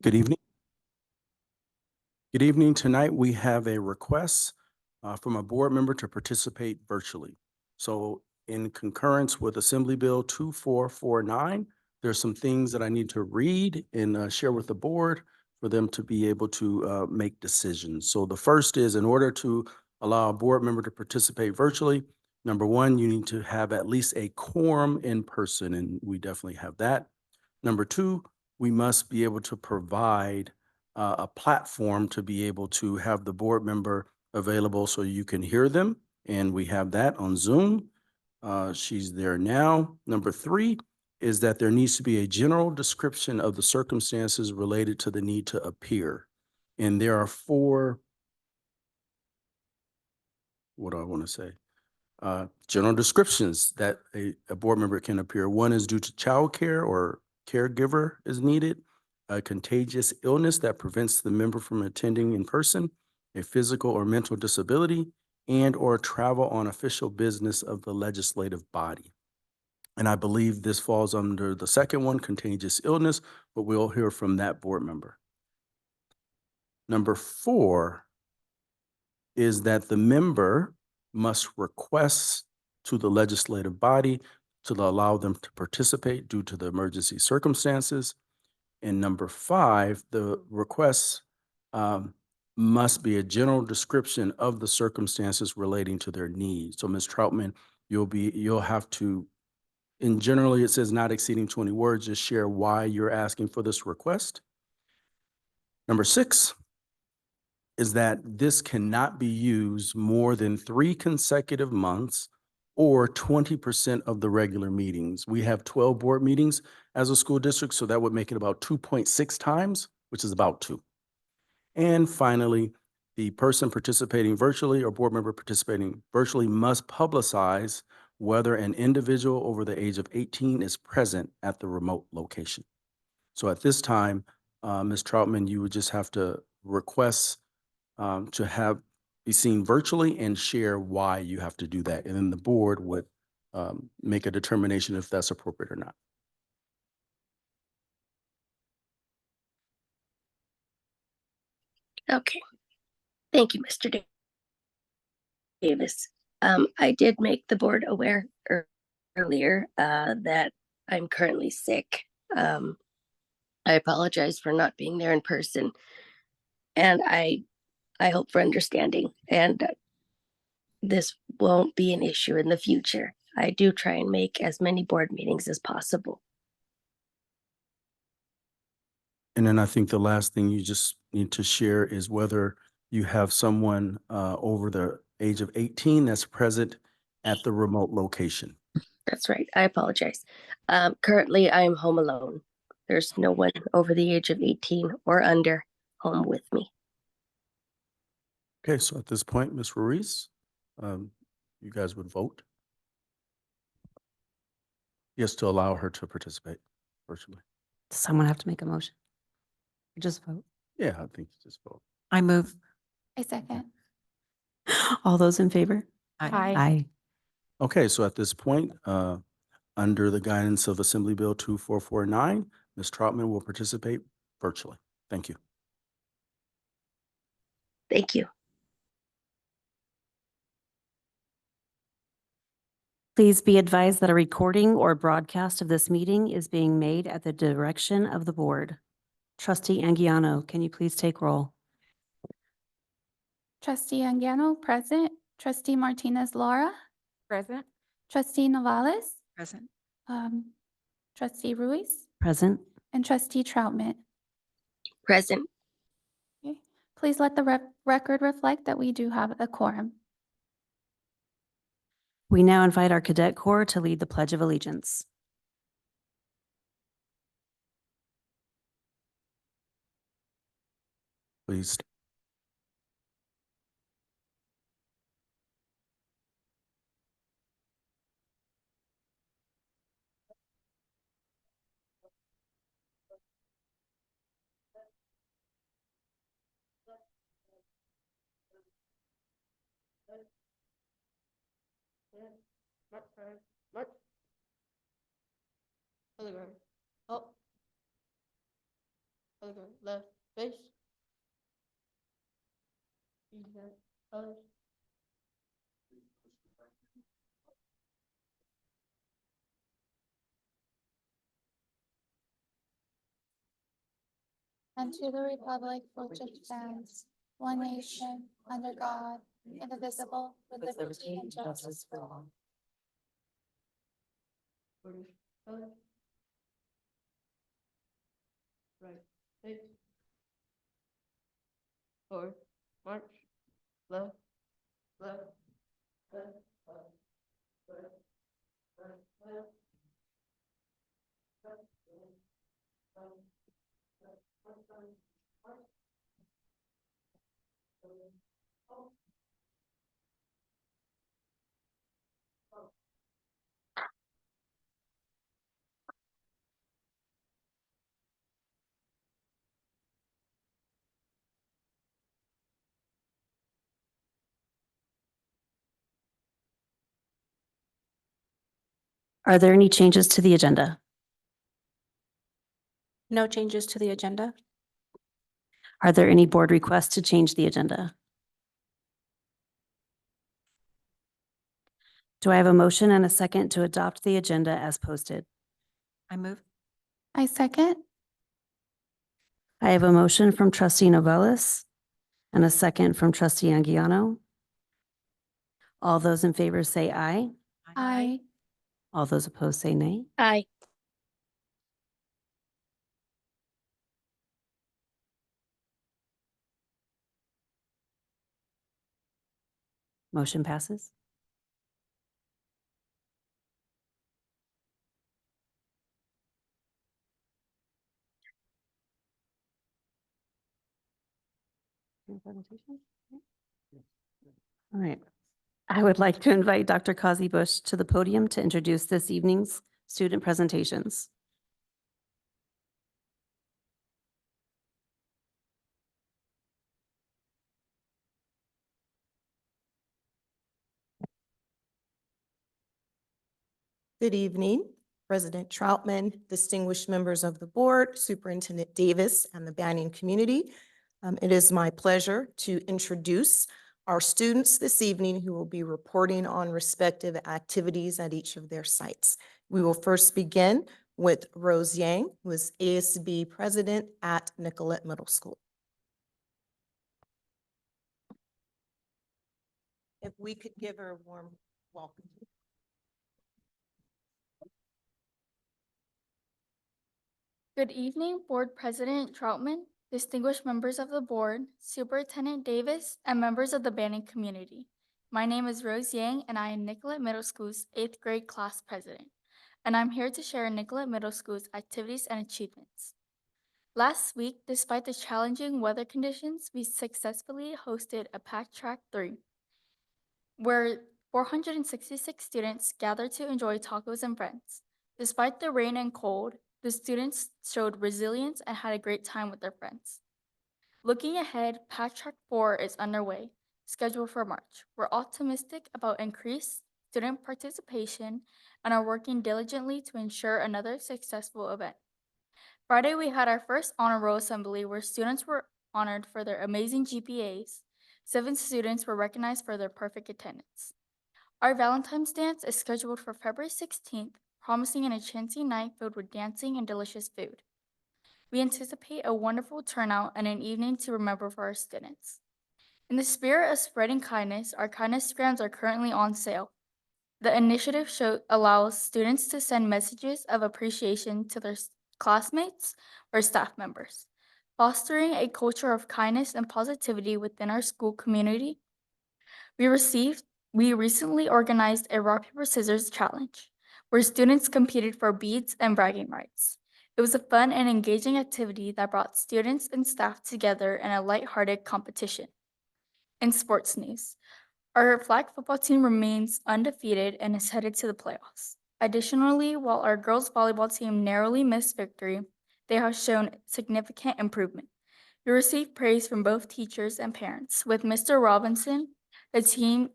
Good evening. Good evening. Tonight, we have a request from a board member to participate virtually. So in concurrence with Assembly Bill 2449, there's some things that I need to read and share with the board for them to be able to make decisions. So the first is, in order to allow a board member to participate virtually, number one, you need to have at least a quorum in person, and we definitely have that. Number two, we must be able to provide a platform to be able to have the board member available so you can hear them. And we have that on Zoom. She's there now. Number three is that there needs to be a general description of the circumstances related to the need to appear. And there are four, what do I want to say? General descriptions that a board member can appear. One is due to childcare or caregiver is needed, a contagious illness that prevents the member from attending in person, a physical or mental disability, and or travel on official business of the legislative body. And I believe this falls under the second one, contagious illness, but we'll hear from that board member. Number four is that the member must request to the legislative body to allow them to participate due to the emergency circumstances. And number five, the request must be a general description of the circumstances relating to their needs. So Ms. Troutman, you'll have to, and generally it says not exceeding 20 words, just share why you're asking for this request. Number six is that this cannot be used more than 3 consecutive months or 20% of the regular meetings. We have 12 board meetings as a school district, so that would make it about 2.6 times, which is about 2. And finally, the person participating virtually or board member participating virtually must publicize whether an individual over the age of 18 is present at the remote location. So at this time, Ms. Troutman, you would just have to request to be seen virtually and share why you have to do that. And then the board would make a determination if that's appropriate or not. Okay. Thank you, Mr. Davis. I did make the board aware earlier that I'm currently sick. I apologize for not being there in person, and I hope for understanding, and this won't be an issue in the future. I do try and make as many board meetings as possible. And then I think the last thing you just need to share is whether you have someone over the age of 18 that's present at the remote location. That's right. I apologize. Currently, I am home alone. There's no one over the age of 18 or under home with me. Okay, so at this point, Ms. Ruiz, you guys would vote? Yes, to allow her to participate virtually. Does someone have to make a motion? Or just vote? Yeah, I think you just vote. I move. I second. All those in favor? Aye. Aye. Okay, so at this point, under the guidance of Assembly Bill 2449, Ms. Troutman will participate virtually. Thank you. Thank you. Please be advised that a recording or broadcast of this meeting is being made at the direction of the board. Trustee Anguiano, can you please take roll? Trustee Anguiano, present. Trustee Martinez Laura. Present. Trustee Novales. Present. Trustee Ruiz. Present. And Trustee Troutman. Present. Okay. Please let the record reflect that we do have a quorum. We now invite our Cadet Corps to lead the Pledge of Allegiance. Please. Other left face. Other. And to the republic for which it stands, one nation, under God, indivisible, with liberty and justice for all. Other. Right face. Forward, march, left, left, left, left, left, left, left. Are there any changes to the agenda? No changes to the agenda. Are there any board requests to change the agenda? Do I have a motion and a second to adopt the agenda as posted? I move. I second. I have a motion from trustee Novellus and a second from trustee Anguiano. All those in favor say aye. Aye. All those opposed say nay. Aye. Motion passes. All right. I would like to invite Dr. Kazi Bush to the podium to introduce this evening's student presentations. Good evening, President Troutman, distinguished members of the board, Superintendent Davis, and the Banning community. It is my pleasure to introduce our students this evening who will be reporting on respective activities at each of their sites. We will first begin with Rose Yang, who is ASB President at Nicollet Middle School. If we could give her a warm welcome. Good evening, Board President Troutman, distinguished members of the board, Superintendent Davis, and members of the Banning community. My name is Rose Yang, and I am Nicollet Middle School's 8th grade class president, and I'm here to share Nicollet Middle School's activities and achievements. Last week, despite the challenging weather conditions, we successfully hosted a packed track 3, where 466 students gathered to enjoy tacos and friends. Despite the rain and cold, the students showed resilience and had a great time with their friends. Looking ahead, Pack Track 4 is underway, scheduled for March. We're optimistic about increased student participation and are working diligently to ensure another successful event. Friday, we had our first honor roll assembly where students were honored for their amazing GPAs. 7 students were recognized for their perfect attendance. Our Valentine's dance is scheduled for February 16th, promising an enchanting night filled with dancing and delicious food. We anticipate a wonderful turnout and an evening to remember for our students. In the spirit of spreading kindness, our kindness grams are currently on sale. The initiative allows students to send messages of appreciation to their classmates or staff members, fostering a culture of kindness and positivity within our school community. We recently organized a rock, paper, scissors challenge, where students competed for beads and bragging rights. It was a fun and engaging activity that brought students and staff together in a lighthearted competition. In sports news, our flag football team remains undefeated and is headed to the playoffs. Additionally, while our girls volleyball team narrowly missed victory, they have shown significant improvement. We received praise from both teachers and parents, with Mr. Robinson, the team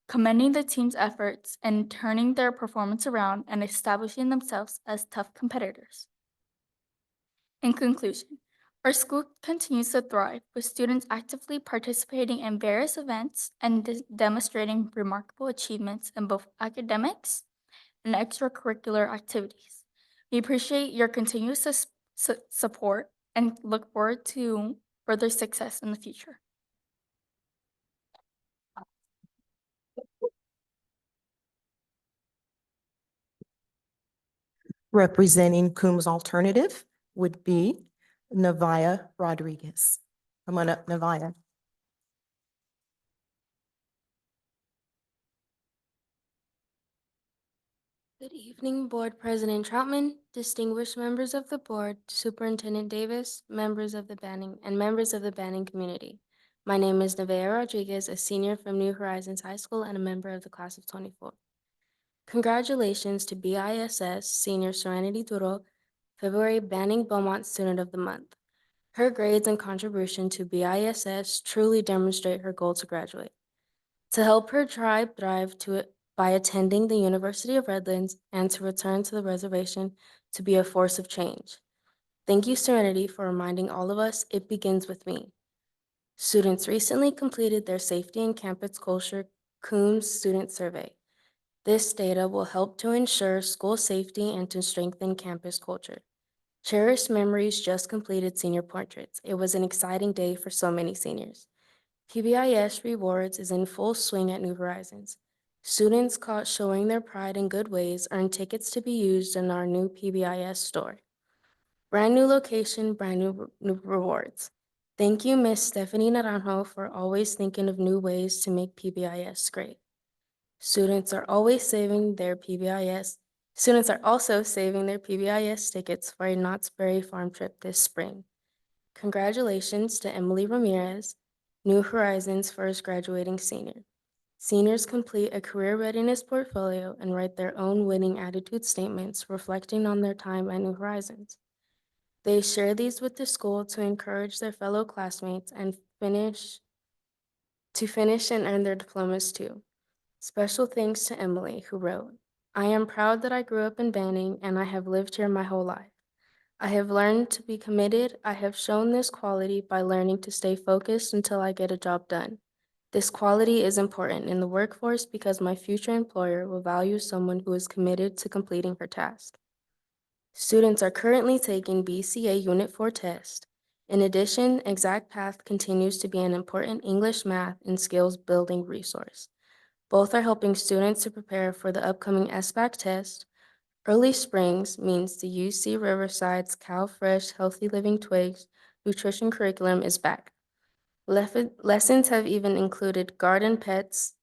commending the team's efforts in turning their performance around and establishing themselves as tough competitors. In conclusion, Our school continues to thrive, with students actively participating in various events and demonstrating remarkable achievements in both academics and extracurricular activities. We appreciate your continuous support and look forward to further success in the future. Representing Coombs Alternative would be Navaya Rodriguez. Come on up, Navaya. Good evening, Board President Troutman, distinguished members of the board, Superintendent Davis, members of the Banning community. My name is Nevaeh Rodriguez, a senior from New Horizons High School and a member of the class of 24. Congratulations to BISS senior Serenity Duro, February Banning Beaumont Student of the Month. Her grades and contribution to BISS truly demonstrate her goal to graduate. To help her tribe thrive by attending the University of Redlands and to return to the reservation to be a force of change. Thank you, Serenity, for reminding all of us it begins with me. Students recently completed their Safety and Campus Culture Coombs Student Survey. This data will help to ensure school safety and to strengthen campus culture. Cherished Memories just completed senior portraits. It was an exciting day for so many seniors. PBIS Rewards is in full swing at New Horizons. Students caught showing their pride in good ways earn tickets to be used in our new PBIS store. Brand new location, brand new rewards. Thank you, Miss Stephanie Naranjo, for always thinking of new ways to make PBIS great. Students are also saving their PBIS tickets for a Knott's Berry Farm trip this spring. Congratulations to Emily Ramirez, New Horizons first graduating senior. Seniors complete a career readiness portfolio and write their own winning attitude statements reflecting on their time at New Horizons. They share these with the school to encourage their fellow classmates and finish and earn their diplomas too. Special thanks to Emily, who wrote, "I am proud that I grew up in Banning and I have lived here my whole life. I have learned to be committed. I have shown this quality by learning to stay focused until I get a job done. This quality is important in the workforce because my future employer will value someone who is committed to completing her task." Students are currently taking BCA Unit 4 test. In addition, Exact Path continues to be an important English, math, and skills building resource. Both are helping students to prepare for the upcoming SBAC test. Early Springs means the UC Riverside's Cal Fresh Healthy Living Twigs nutrition curriculum is back. Lessons have even included garden pets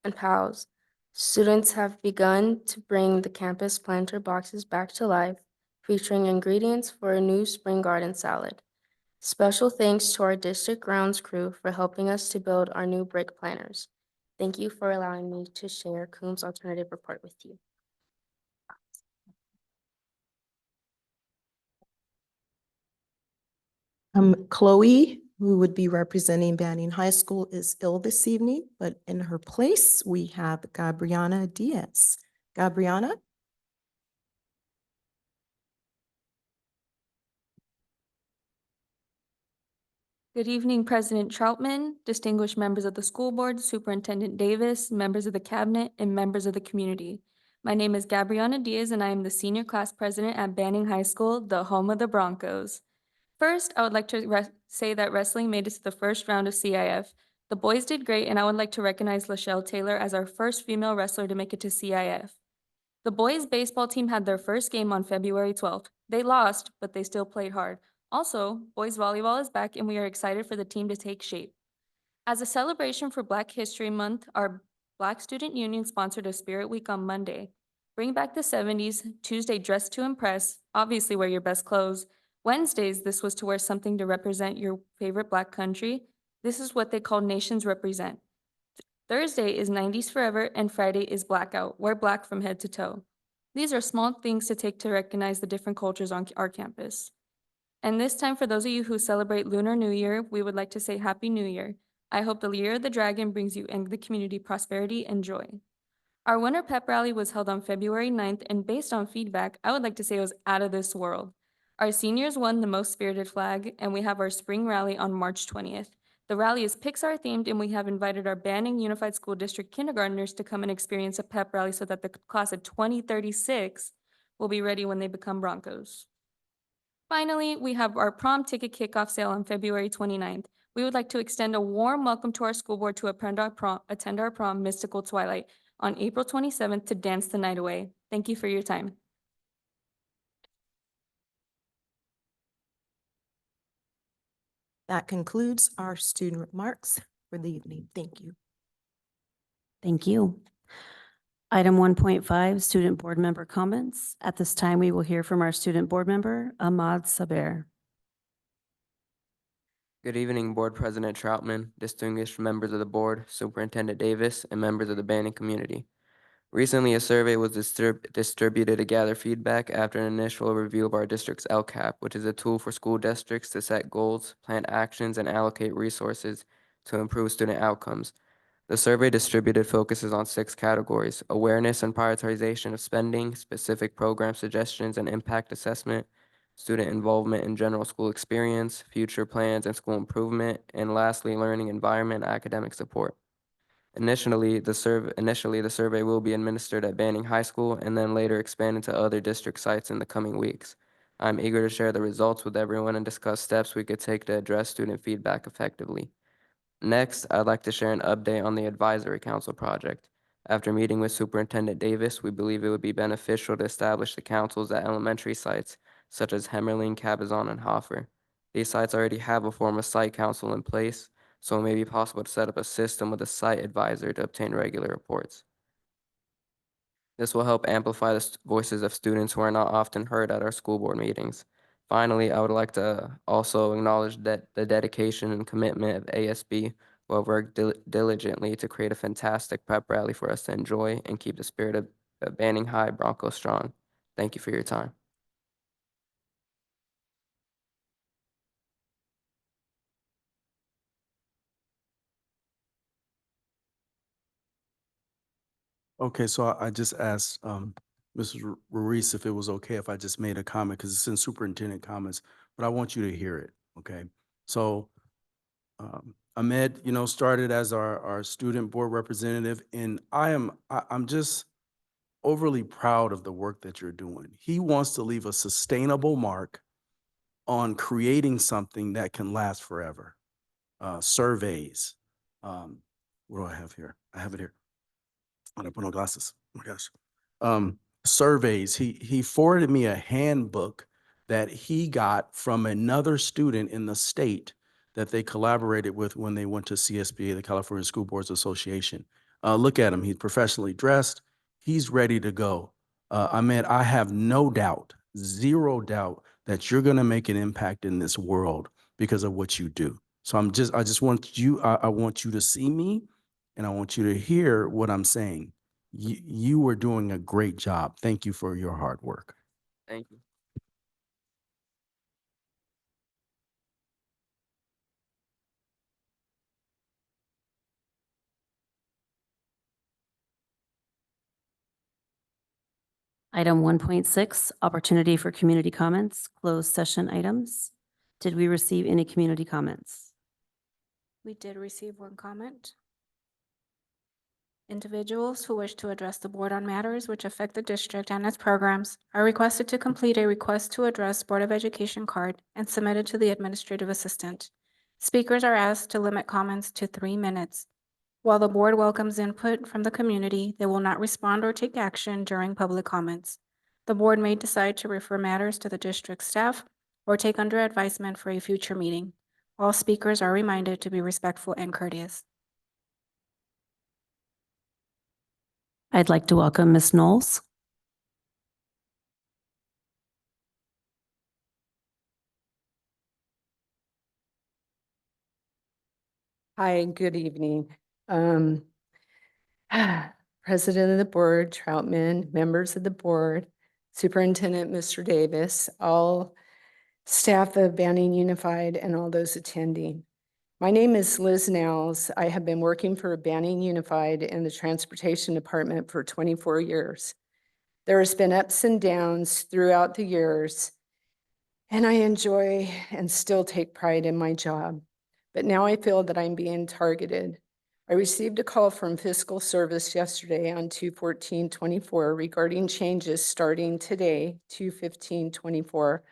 and pals. Students have begun to bring the campus planter boxes back to life, featuring ingredients for a new spring garden salad. Special thanks to our district grounds crew for helping us to build our new brick planters. Thank you for allowing me to share Coombs Alternative Report with you. Chloe, who would be representing Banning High School, is ill this evening, but in her place, we have Gabriana Diaz. Gabriana? Good evening, President Troutman, distinguished members of the school board, Superintendent Davis, members of the cabinet, and members of the community. My name is Gabriana Diaz, and I am the senior class president at Banning High School, the home of the Broncos. First, I would like to say that wrestling made it to the first round of CIF. The boys did great, and I would like to recognize Lachelle Taylor as our first female wrestler to make it to CIF. The boys baseball team had their first game on February 12th. They lost, but they still played hard. Also, boys volleyball is back and we are excited for the team to take shape. As a celebration for Black History Month, our Black Student Union sponsored a Spirit Week on Monday. Bring back the 70s, Tuesday dress to impress, obviously wear your best clothes. Wednesdays, this was to wear something to represent your favorite Black country. This is what they call Nations Represent. Thursday is 90s Forever, and Friday is Blackout. Wear black from head to toe. These are small things to take to recognize the different cultures on our campus. And this time, for those of you who celebrate Lunar New Year, we would like to say Happy New Year. I hope the Year of the Dragon brings you and the community prosperity and joy. Our winter pep rally was held on February 9th, and based on feedback, I would like to say it was out of this world. Our seniors won the most spirited flag, and we have our spring rally on March 20th. The rally is Pixar themed, and we have invited our Banning Unified School District kindergartners to come and experience a pep rally so that the class of 2036 will be ready when they become Broncos. Finally, we have our prom ticket kickoff sale on February 29th. We would like to extend a warm welcome to our school board to attend our prom Mystical Twilight on April 27th to dance the night away. Thank you for your time. That concludes our student remarks for the evening. Thank you. Thank you. Item 1.5, student board member comments. At this time, we will hear from our student board member, Ahmad Saber. Good evening, Board President Troutman, distinguished members of the board, Superintendent Davis, and members of the Banning community. Recently, a survey was distributed to gather feedback after an initial review of our district's LCAP, which is a tool for school districts to set goals, plan actions, and allocate resources to improve student outcomes. The survey distributed focuses on 6 categories: awareness and prioritization of spending, specific program suggestions and impact assessment, student involvement in general school experience, future plans and school improvement, and lastly, learning environment, academic support. Initially, the survey will be administered at Banning High School and then later expanded to other district sites in the coming weeks. I'm eager to share the results with everyone and discuss steps we could take to address student feedback effectively. Next, I'd like to share an update on the Advisory Council project. After meeting with Superintendent Davis, we believe it would be beneficial to establish the councils at elementary sites such as Hemmerling, Cabazon, and Hoffer. These sites already have a form of site council in place, so it may be possible to set up a system with a site advisor to obtain regular reports. This will help amplify the voices of students who are not often heard at our school board meetings. Finally, I would like to also acknowledge that the dedication and commitment of ASB, who have worked diligently to create a fantastic prep rally for us to enjoy and keep the spirit of Banning High Broncos strong. Thank you for your time. Okay, so I just asked Mrs. Ruiz if it was okay if I just made a comment, because it's in superintendent comments, but I want you to hear it, okay? So Ahmed, started as our student board representative, and I'm just overly proud of the work that you're doing. He wants to leave a sustainable mark on creating something that can last forever. Surveys. What do I have here? I have it here. I don't put no glasses. Oh my gosh. Surveys. He forwarded me a handbook that he got from another student in the state that they collaborated with when they went to CSBA, the California School Boards Association. Look at him. He's professionally dressed. He's ready to go. Ahmed, I have no doubt, 0 doubt, that you're going to make an impact in this world because of what you do. So I just want you, I want you to see me, and I want you to hear what I'm saying. You are doing a great job. Thank you for your hard work. Thank you. Item 1.6, opportunity for community comments, closed session items. Did we receive any community comments? We did receive one comment. Individuals who wish to address the board on matters which affect the district and its programs are requested to complete a request to address Board of Education card and submit it to the administrative assistant. Speakers are asked to limit comments to 3 minutes. While the board welcomes input from the community, they will not respond or take action during public comments. The board may decide to refer matters to the district staff or take under advisement for a future meeting. All speakers are reminded to be respectful and courteous. I'd like to welcome Ms. Knowles. Hi, good evening. President of the board, Troutman, members of the board, Superintendent Mr. Davis, all staff of Banning Unified, and all those attending. My name is Liz Nels. I have been working for Banning Unified in the Transportation Department for 24 years. There has been ups and downs throughout the years, and I enjoy and still take pride in my job. But now I feel that I'm being targeted. I received a call from Fiscal Service yesterday on 2/14/24 regarding changes starting today, 2/15/24,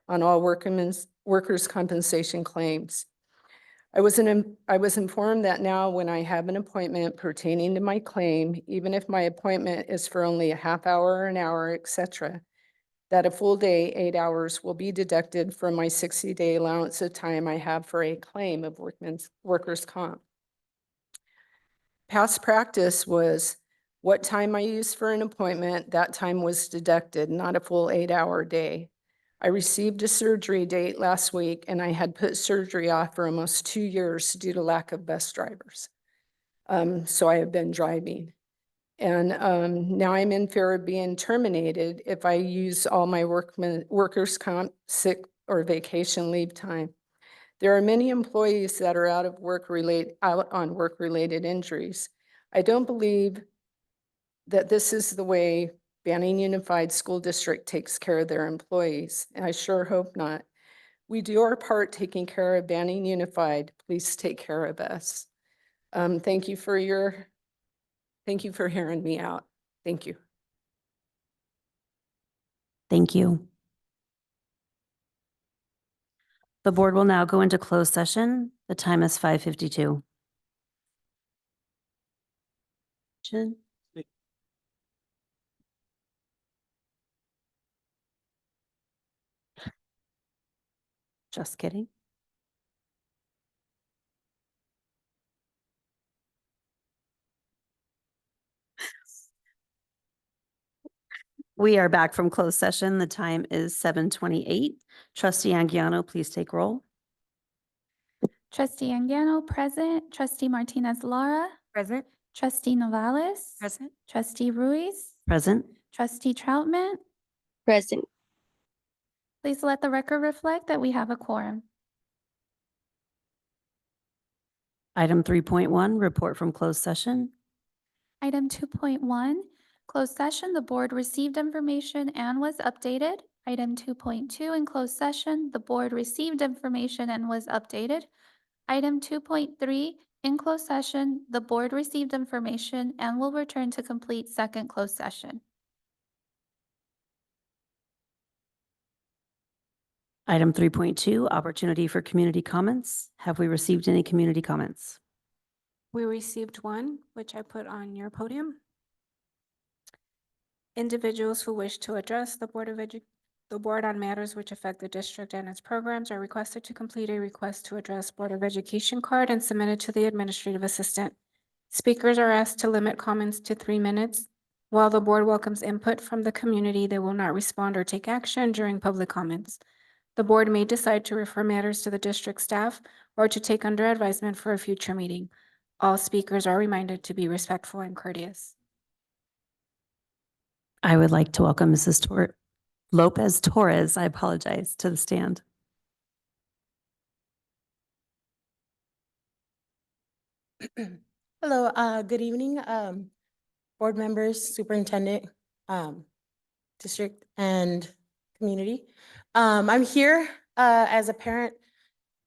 on all workers' compensation claims. I was informed that now when I have an appointment pertaining to my claim, even if my appointment is for only a half hour or an hour, etc., that a full day, 8 hours, will be deducted from my 60-day allowance of time I have for a claim of workers' comp. Past practice was what time I used for an appointment, that time was deducted, not a full 8-hour day. I received a surgery date last week and I had put surgery off for almost 2 years due to lack of bus drivers. So I have been driving. And now I'm in fear of being terminated if I use all my workers' comp, sick, or vacation leave time. There are many employees that are out on work-related injuries. I don't believe that this is the way Banning Unified School District takes care of their employees, and I sure hope not. We do our part taking care of Banning Unified. Please take care of us. Thank you for hearing me out. Thank you. Thank you. The board will now go into closed session. The time is 5:52. Just kidding. We are back from closed session. The time is 7:28. Trustee Anguiano, please take roll. Trustee Anguiano, present. Trustee Martinez Lara, Present. Trustee Novales, Present. Trustee Ruiz, Present. Trustee Troutman. Present. Please let the record reflect that we have a quorum. Item 3.1, report from closed session. Item 2.1, closed session, the board received information and was updated. Item 2.2, in closed session, the board received information and was updated. Item 2.3, in closed session, the board received information and will return to complete second closed session. Item 3.2, opportunity for community comments. Have we received any community comments? We received one, which I put on your podium. Individuals who wish to address the Board on matters which affect the district and its programs are requested to complete a request to address Board of Education card and submit it to the administrative assistant. Speakers are asked to limit comments to 3 minutes. While the board welcomes input from the community, they will not respond or take action during public comments. The board may decide to refer matters to the district staff or to take under advisement for a future meeting. All speakers are reminded to be respectful and courteous. I would like to welcome Mrs. Lopez Torres, I apologize, to the stand. Hello, good evening, board members, superintendent, district and community. I'm here as a parent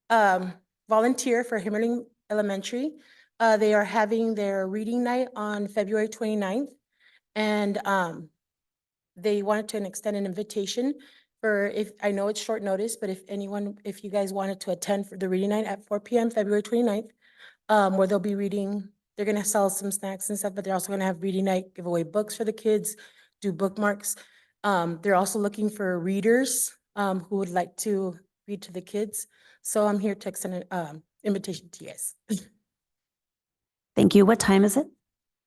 volunteer for Himmerling Elementary. They are having their reading night on February 29th. And they wanted to extend an invitation for, if I know it's short notice, but if you guys wanted to attend for the reading night at 4 p.m. February 29th, where they'll be reading, they're gonna sell some snacks and stuff, but they're also gonna have reading night, give away books for the kids, do bookmarks. They're also looking for readers who would like to read to the kids. So I'm here to extend an invitation to you guys. Thank you. What time is it?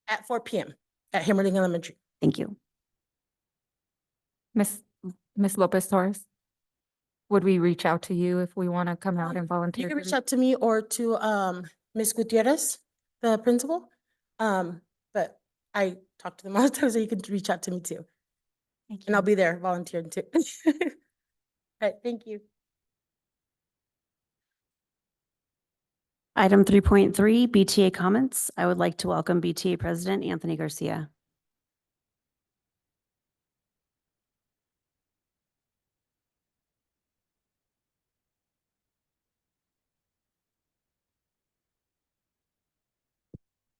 At 4 p.m. at Himmerling Elementary. Thank you. Miss Lopez Torres, would we reach out to you if we want to come out and volunteer? You can reach out to me or to Ms. Gutierrez, the principal. But I talk to them all the time, so you can reach out to me too. Thank And I'll be there volunteering too. All right, thank you. Item 3.3, BTA comments. I would like to welcome BTA President Anthony Garcia.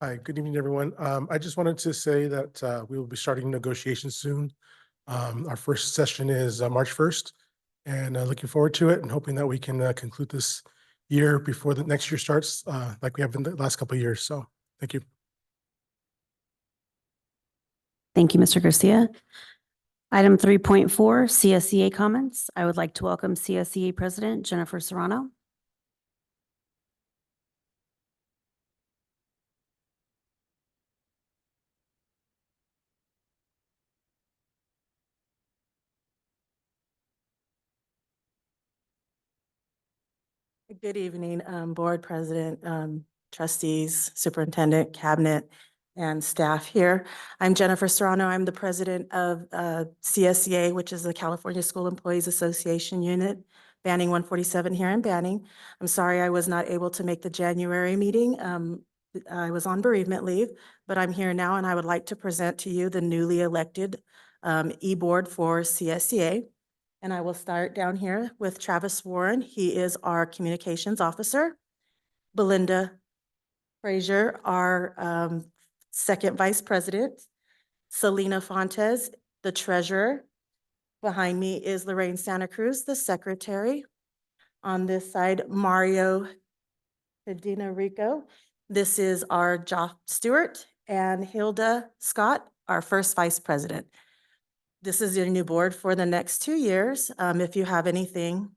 Hi, good evening, everyone. I just wanted to say that we will be starting negotiations soon. Our first session is March 1st, and looking forward to it and hoping that we can conclude this year before the next year starts, like we have in the last couple of years. So thank you. Thank you, Mr. Garcia. Item 3.4, CSEA comments. I would like to welcome CSEA President Jennifer Serrano. Good evening, Board President, trustees, superintendent, cabinet, and staff here. I'm Jennifer Serrano. I'm the president of CSEA, which is the California School Employees Association unit, Banning 147 here in Banning. I'm sorry I was not able to make the January meeting. I was on bereavement leave, but I'm here now, and I would like to present to you the newly elected e-board for CSEA. And I will start down here with Travis Warren. He is our communications officer. Belinda Frazier, our second vice president. Selena Fontes, the treasurer. Behind me is Lorraine Santa Cruz, the secretary. On this side, Mario Pedina Rico. This is our Joff Stewart, and Hilda Scott, our first vice president. This is your new board for the next 2 years. If you have anything,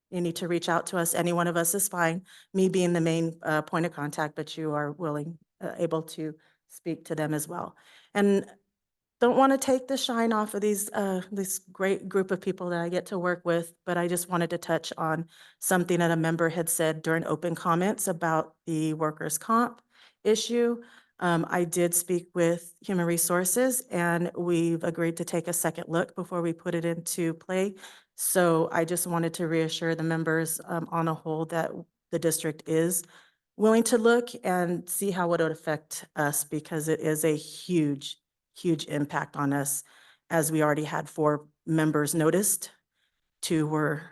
you need to reach out to us. Any one of us is fine. Me being the main point of contact, but you are able to speak to them as well. And don't want to take the shine off of this great group of people that I get to work with, but I just wanted to touch on something that a member had said during open comments about the workers' comp issue. I did speak with Human Resources, and we've agreed to take a second look before we put it into play. So I just wanted to reassure the members on a whole that the district is willing to look and see how it would affect us, because it is a huge impact on us, as we already had 4 members noticed. 2 were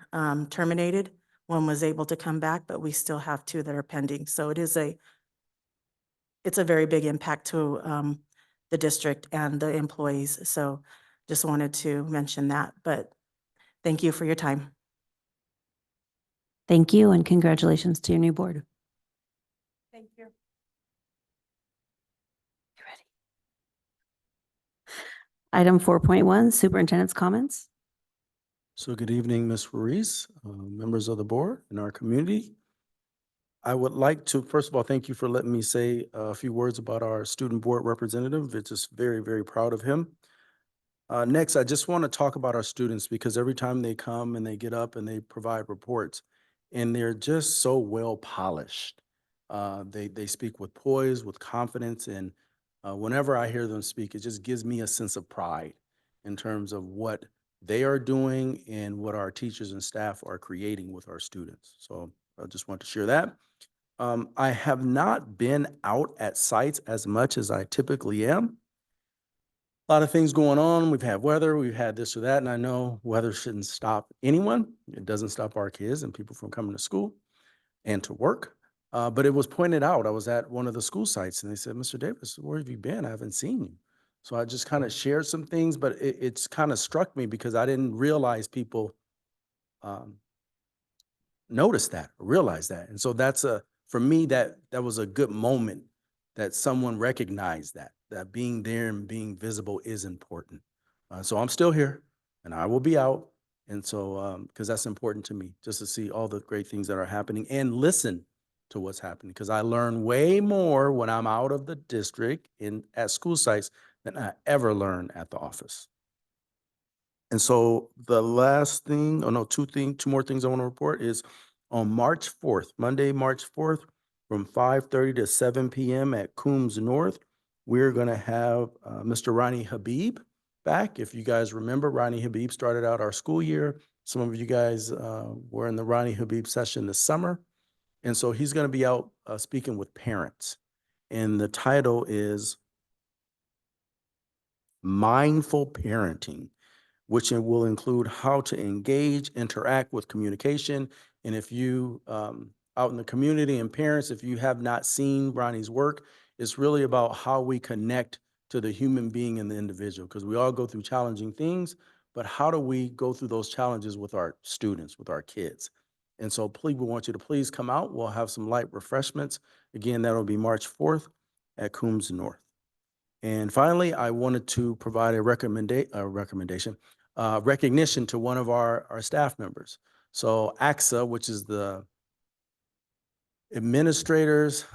terminated. 1 was able to come back, but we still have 2 that are pending. So it's a very big impact to the district and the employees. So just wanted to mention that, but thank you for your time. Thank you, and congratulations to your new board. Thank you. Item 4.1, superintendent's comments. So good evening, Ms. Ruiz, members of the board and our community. I would like to, first of all, thank you for letting me say a few words about our student board representative. It's just very, very proud of him. Next, I just want to talk about our students, because every time they come and they get up and they provide reports, and they're just so well polished. They speak with poise, with confidence, and whenever I hear them speak, it just gives me a sense of pride in terms of what they are doing and what our teachers and staff are creating with our students. So I just want to share that. I have not been out at sites as much as I typically am. A lot of things going on. We've had weather, we've had this or that, and I know weather shouldn't stop anyone. It doesn't stop our kids and people from coming to school and to work. But it was pointed out, I was at one of the school sites and they said, Mr. Davis, where have you been? I haven't seen you. So I just kind of shared some things, but it's kind of struck me because I didn't realize people notice that, realize that. And so for me, that was a good moment that someone recognized that being there and being visible is important. So I'm still here and I will be out. And so, because that's important to me, just to see all the great things that are happening and listen to what's happening, because I learn way more when I'm out of the district at school sites than I ever learn at the office. And so the last thing, two more things I want to report is on March 4th, Monday, March 4th, from 5:30 to 7 p.m. at Coombs North, we're going to have Mr. Ronnie Habib back. If you guys remember, Ronnie Habib started out our school year. Some of you guys were in the Ronnie Habib session this summer. And so he's going to be out speaking with parents. And the title is Mindful Parenting, which will include how to engage, interact with communication. And if you, out in the community and parents, if you have not seen Ronnie's work, It's really about how we connect to the human being and the individual, because we all go through challenging things, but how do we go through those challenges with our students, with our kids? And so please, we want you to please come out. We'll have some light refreshments. Again, that'll be March 4th at Coombs North. And finally, I wanted to provide a recognition to one of our staff members. So AXA, which is the administrators,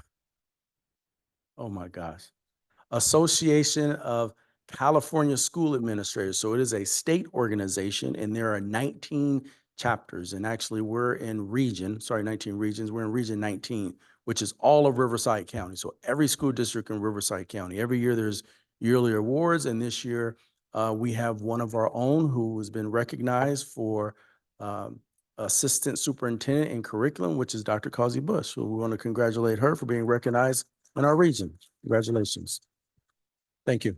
oh my gosh, Association of California School Administrators. So it is a state organization, and there are 19 chapters. And actually, we're in 19 regions. We're in region 19, which is all of Riverside County. So every school district in Riverside County. Every year there's yearly awards, and this year we have one of our own who has been recognized for Assistant Superintendent in Curriculum, which is Dr. Causey Bush. So we want to congratulate her for being recognized in our region. Congratulations. Thank you.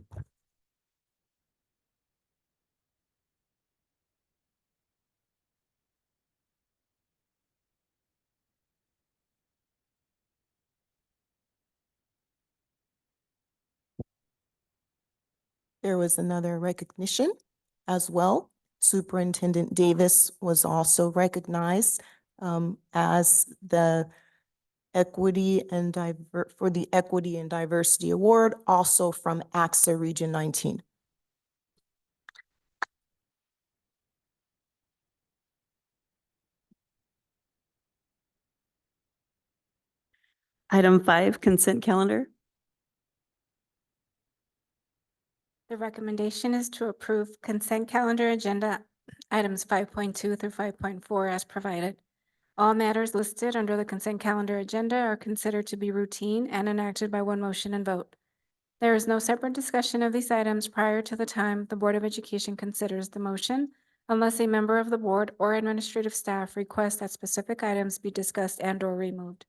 There was another recognition as well. Superintendent Davis was also recognized as the for the Equity and Diversity Award, also from AXA Region 19. Item 5, consent calendar. The recommendation is to approve consent calendar agenda items 5.2 through 5.4 as provided. All matters listed under the consent calendar agenda are considered to be routine and enacted by one motion and vote. There is no separate discussion of these items prior to the time the Board of Education considers the motion, unless a member of the board or administrative staff requests that specific items be discussed and/or removed.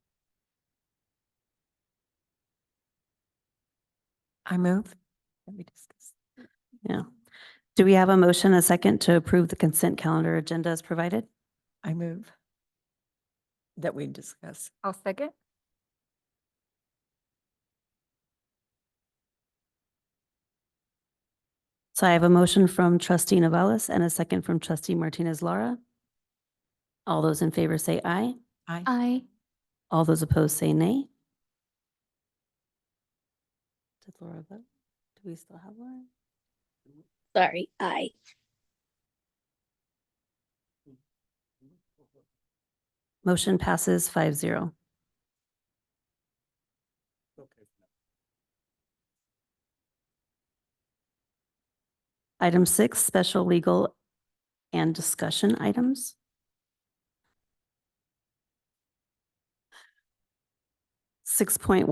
I move. Let me discuss. Yeah. Do we have a motion, a second, to approve the consent calendar agenda as provided? I move that we discuss. I'll second. So I have a motion from trustee Navales and a second from trustee Martinez Lara. All those in favor say aye. Aye. All those opposed say nay. Did Laura vote? Do we still have Laura? Sorry, aye. Motion passes 5-0. Item 6, special legal and discussion items. 6.1,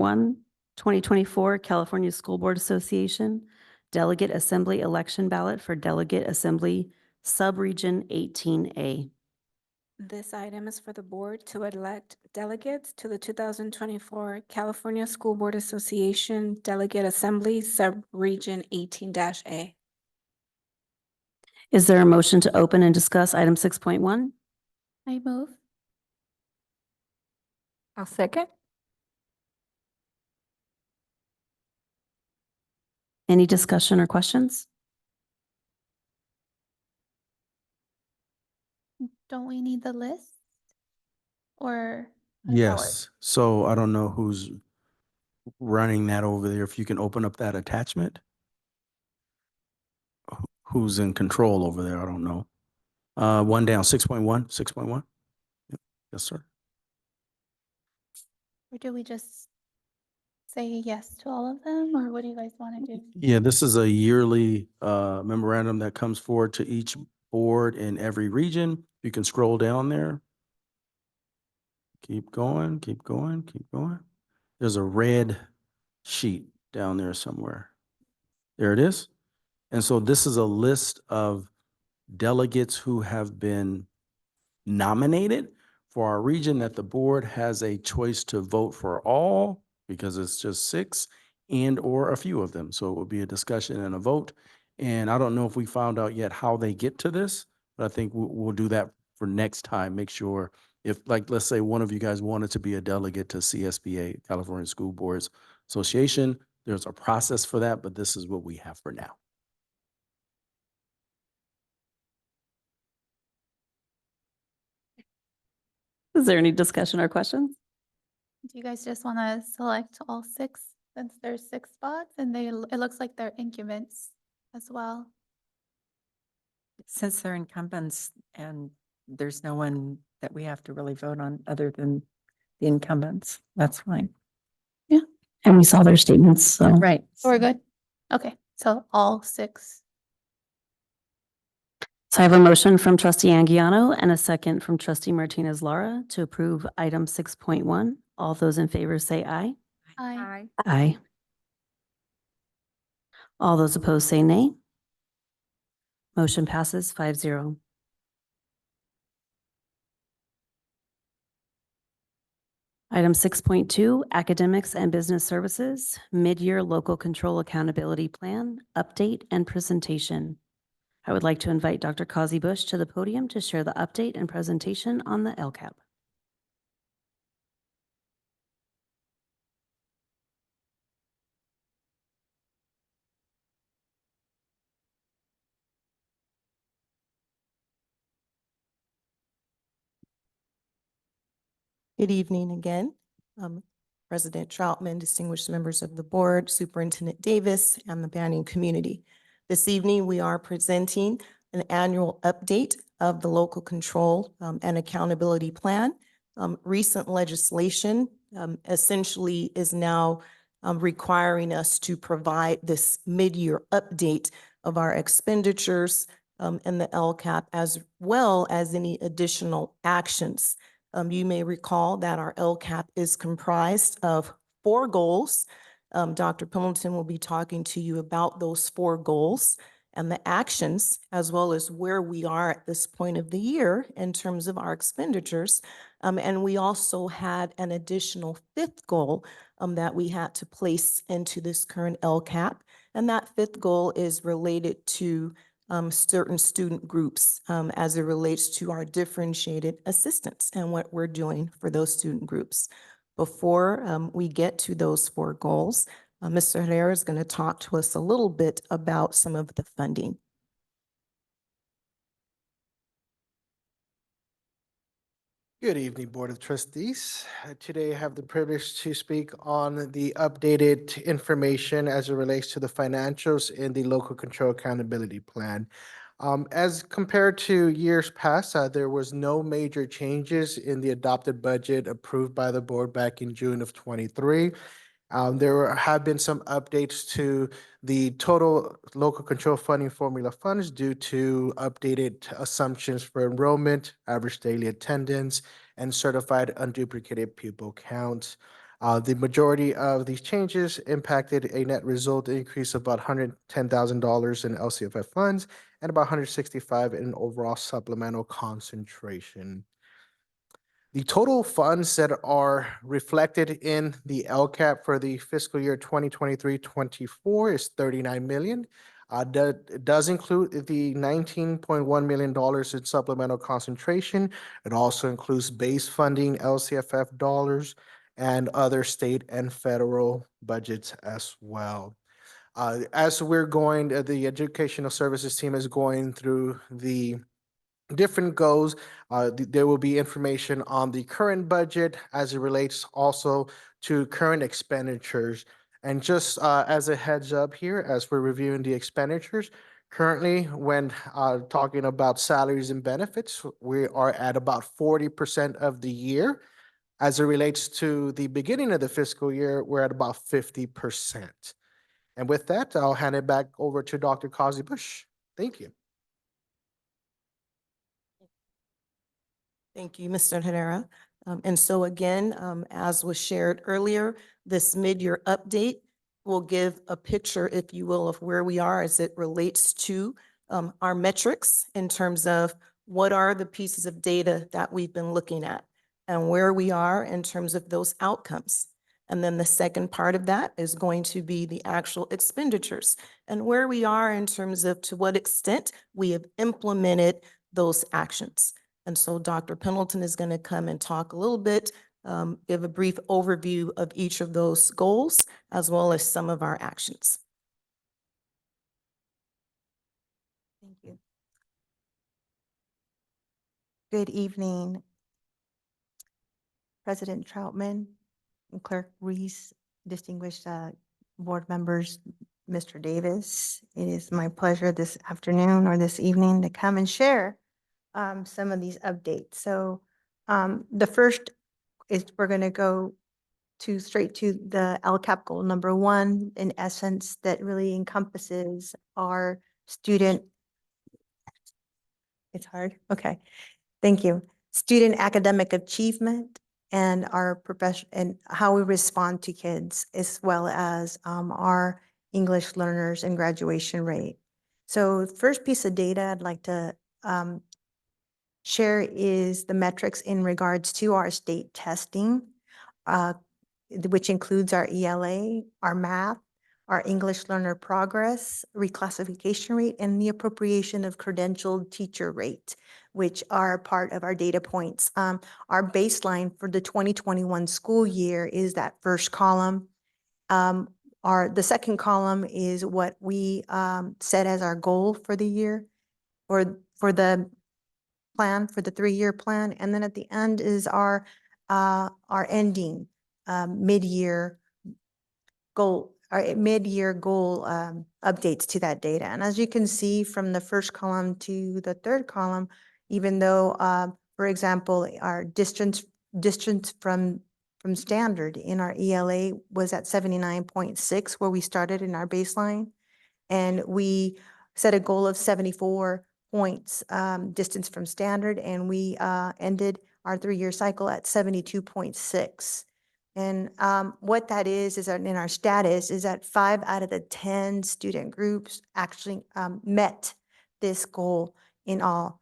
2024 California School Board Association Delegate Assembly Election Ballot for Delegate Assembly Subregion 18A. This item is for the board to elect delegates to the 2024 California School Board Association Delegate Assembly Subregion 18-A. Is there a motion to open and discuss item 6.1? I move. I'll second. Any discussion or questions? Don't we need the list? Or? how does that work? Yes. So I don't know who's running that over there. If you can open up that attachment. Who's in control over there? I don't know. One down, 6.1, 6.1. Yes, sir. Or do we just say yes to all of them, or what do you guys want to do? Yeah, this is a yearly memorandum that comes forward to each board in every region. You can scroll down there. Keep going, keep going, keep going. There's a red sheet down there somewhere. There it is. And so this is a list of delegates who have been nominated for our region that the board has a choice to vote for all, because it's just 6 and or a few of them. So it will be a discussion and a vote. And I don't know if we found out yet how they get to this, but I think we'll do that for next time. Make sure if, like, let's say one of you guys wanted to be a delegate to CSBA, California School Boards Association, there's a process for that, but this is what we have for now. Is there any discussion or questions? Do you guys just want to select all 6 since there's 6 spots and it looks like they're incumbents as well? Since they're incumbents and there's no one that we have to really vote on other than the incumbents, that's fine. And we saw their statements, so. Right. So we're good? Okay, so all 6. So I have a motion from trustee Anguiano and a second from trustee Martinez Lara to approve item 6.1. All those in favor say aye. Aye. Aye. All those opposed say nay. Motion passes 5-0. Item 6.2, Academics and Business Services, Mid-Year Local Control Accountability Plan, Update and Presentation. I would like to invite Dr. Kazi Bush to the podium to share the update and presentation on the LCAP. Good evening again. President Troutman, distinguished members of the board, Superintendent Davis, and the Banning community. This evening, we are presenting an annual update of the local control and accountability plan. Recent legislation essentially is now requiring us to provide this mid-year update of our expenditures and the LCAP, as well as any additional actions. You may recall that our LCAP is comprised of 4 goals. Dr. Pendleton will be talking to you about those 4 goals and the actions, as well as where we are at this point of the year in terms of our expenditures. And we also had an additional 5th goal that we had to place into this current LCAP. And that 5th goal is related to certain student groups as it relates to our differentiated assistance and what we're doing for those student groups. Before we get to those 4 goals, Mr. Herrera is going to talk to us a little bit about some of the funding. Good evening, Board of Trustees. Today I have the privilege to speak on the updated information as it relates to the financials in the Local Control Accountability Plan. As compared to years past, there was no major changes in the adopted budget approved by the board back in June of 23. There have been some updates to the total local control funding formula funds due to updated assumptions for enrollment, average daily attendance, and certified unduplicated pupil counts. The majority of these changes impacted a net result increase of about $110,000 in LCFF funds and about $165,000 in overall supplemental concentration. The total funds that are reflected in the LCAP for the fiscal year 2023-24 is $39 million. That does include the $19.1 million in supplemental concentration. It also includes base funding, LCFF dollars, and other state and federal budgets as well. As we're going, the educational services team is going through the different goals. There will be information on the current budget as it relates also to current expenditures. And just as a heads up here, as we're reviewing the expenditures, currently when talking about salaries and benefits, we are at about 40% of the year. As it relates to the beginning of the fiscal year, we're at about 50%. And with that, I'll hand it back over to Dr. Kazi Bush. Thank you. Thank you, Mr. Herrera. And so again, as was shared earlier, this mid-year update will give a picture, if you will, of where we are as it relates to our metrics in terms of what are the pieces of data that we've been looking at and where we are in terms of those outcomes. And then the second part of that is going to be the actual expenditures and where we are in terms of to what extent we have implemented those actions. And so Dr. Pendleton is going to come and talk a little bit, give a brief overview of each of those goals, as well as some of our actions. Thank you. Good evening, President Troutman and Clerk Reese, distinguished board members, Mr. Davis. It is my pleasure this afternoon or this evening to come and share some of these updates. So the first is we're going to go straight to the LCAP goal number 1, in essence, that really encompasses our student. It's hard. Okay. Thank you. Student academic achievement and our profession and how we respond to kids, as well as our English learners and graduation rate. So first piece of data I'd like to share is the metrics in regards to our state testing, which includes our ELA, our math, our English learner progress, reclassification rate, and the appropriation of credentialed teacher rate, which are part of our data points. Our baseline for the 2021 school year is that first column. The second column is what we set as our goal for the year, or for the plan, for the 3-year plan. And then at the end is our ending mid-year goal, our mid-year goal updates to that data. And as you can see from the first column to the third column, even though, for example, our distance from standard in our ELA was at 79.6, where we started in our baseline, and we set a goal of 74 points distance from standard, and we ended our 3-year cycle at 72.6. And what that is that in our status is that 5 out of the 10 student groups actually met this goal in all.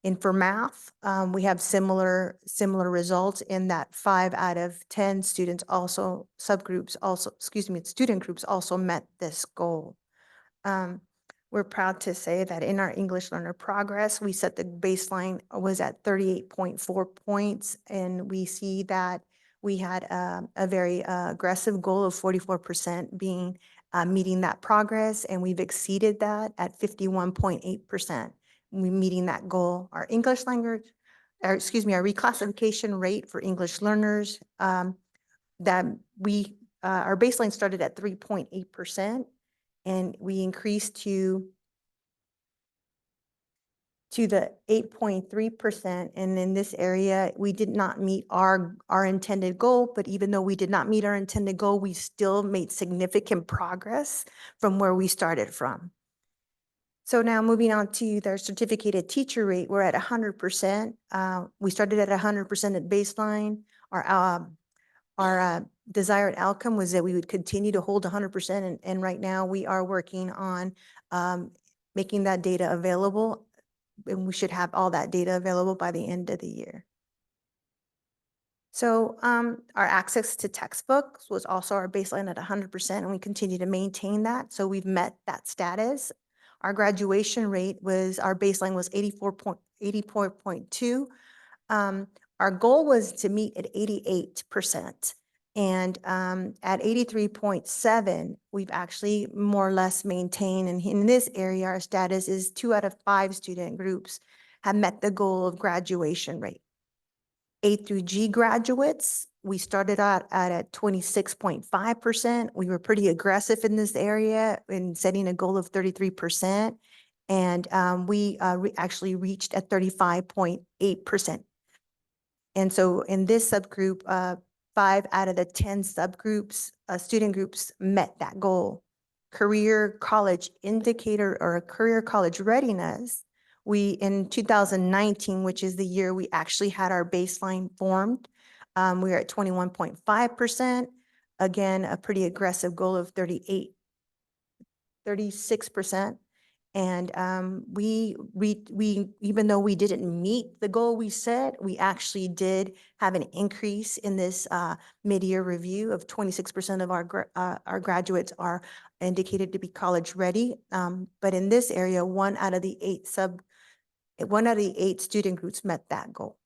And for math, we have similar results in that 5 out of 10 students also, student groups also met this goal. We're proud to say that in our English learner progress, we set the baseline was at 38.4 points, and we see that we had a very aggressive goal of 44% being meeting that progress, and we've exceeded that at 51.8%. We meeting that goal. Our English language, our reclassification rate for English learners, that we our baseline started at 3.8%. And we increased to the 8.3%. And in this area, we did not meet our intended goal. But even though we did not meet our intended goal, we still made significant progress from where we started from. So now moving on to their certificated teacher rate, we're at 100%. We started at 100% at baseline. Our desired outcome was that we would continue to hold 100%, and right now we are working on making that data available, and we should have all that data available by the end of the year. So our access to textbooks was also our baseline at 100%, and we continue to maintain that, so we've met that status. Our graduation rate our baseline was 84.2. Our goal was to meet at 88%. And at 83.7, we've actually more or less maintained. And in this area, our status is 2 out of 5 student groups have met the goal of graduation rate. A through G graduates, we started out at 26.5%. We were pretty aggressive in this area in setting a goal of 33%. And we actually reached at 35.8%. And so in this subgroup, 5 out of the 10 subgroups, student groups met that goal. Career college indicator or a career college readiness, we in 2019, which is the year we actually had our baseline formed, we were at 21.5%. Again, a pretty aggressive goal of 36%. And we even though we didn't meet the goal we set, we actually did have an increase in this mid-year review of 26% of our graduates are indicated to be college ready. But in this area, 1 out of the 8 one out of the 8 student groups met that goal.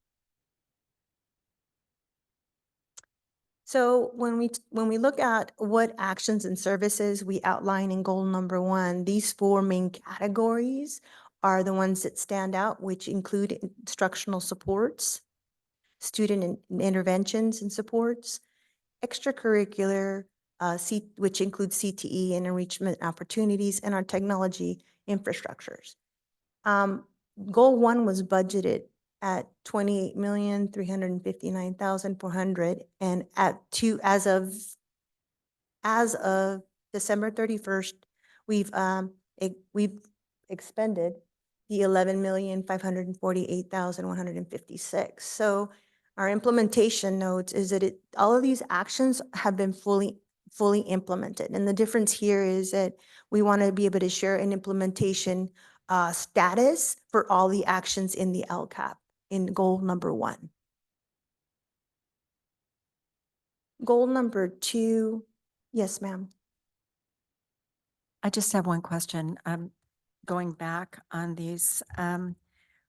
So when we look at what actions and services we outline in goal number 1, these 4 main categories are the ones that stand out, which include instructional supports, student interventions and supports, extracurricular, which includes CTE and enrichment opportunities, and our technology infrastructures. Goal 1 was budgeted at 28,359,400, and as of December 31st, we've expended the 11,548,156. So our implementation notes is that all of these actions have been fully implemented. And the difference here is that we want to be able to share an implementation status for all the actions in the LCAP in goal number 1. Goal number 2, yes, ma'am. I just have one question. Going back on these,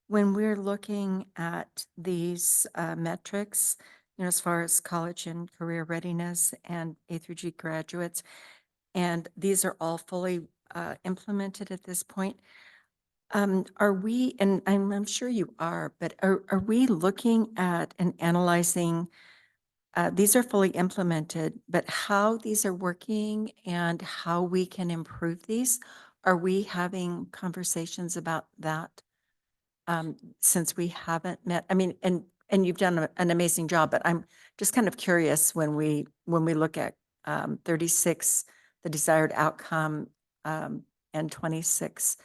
when we're looking at these metrics, as far as college and career readiness and A through G graduates, and these are all fully implemented at this point, are we, and I'm sure you are, but are we looking at and analyzing, these are fully implemented, but how these are working and how we can improve these? Are we having conversations about that? Since we haven't met, I mean, and you've done an amazing job, but I'm just kind of curious when we look at 36, the desired outcome, and 26,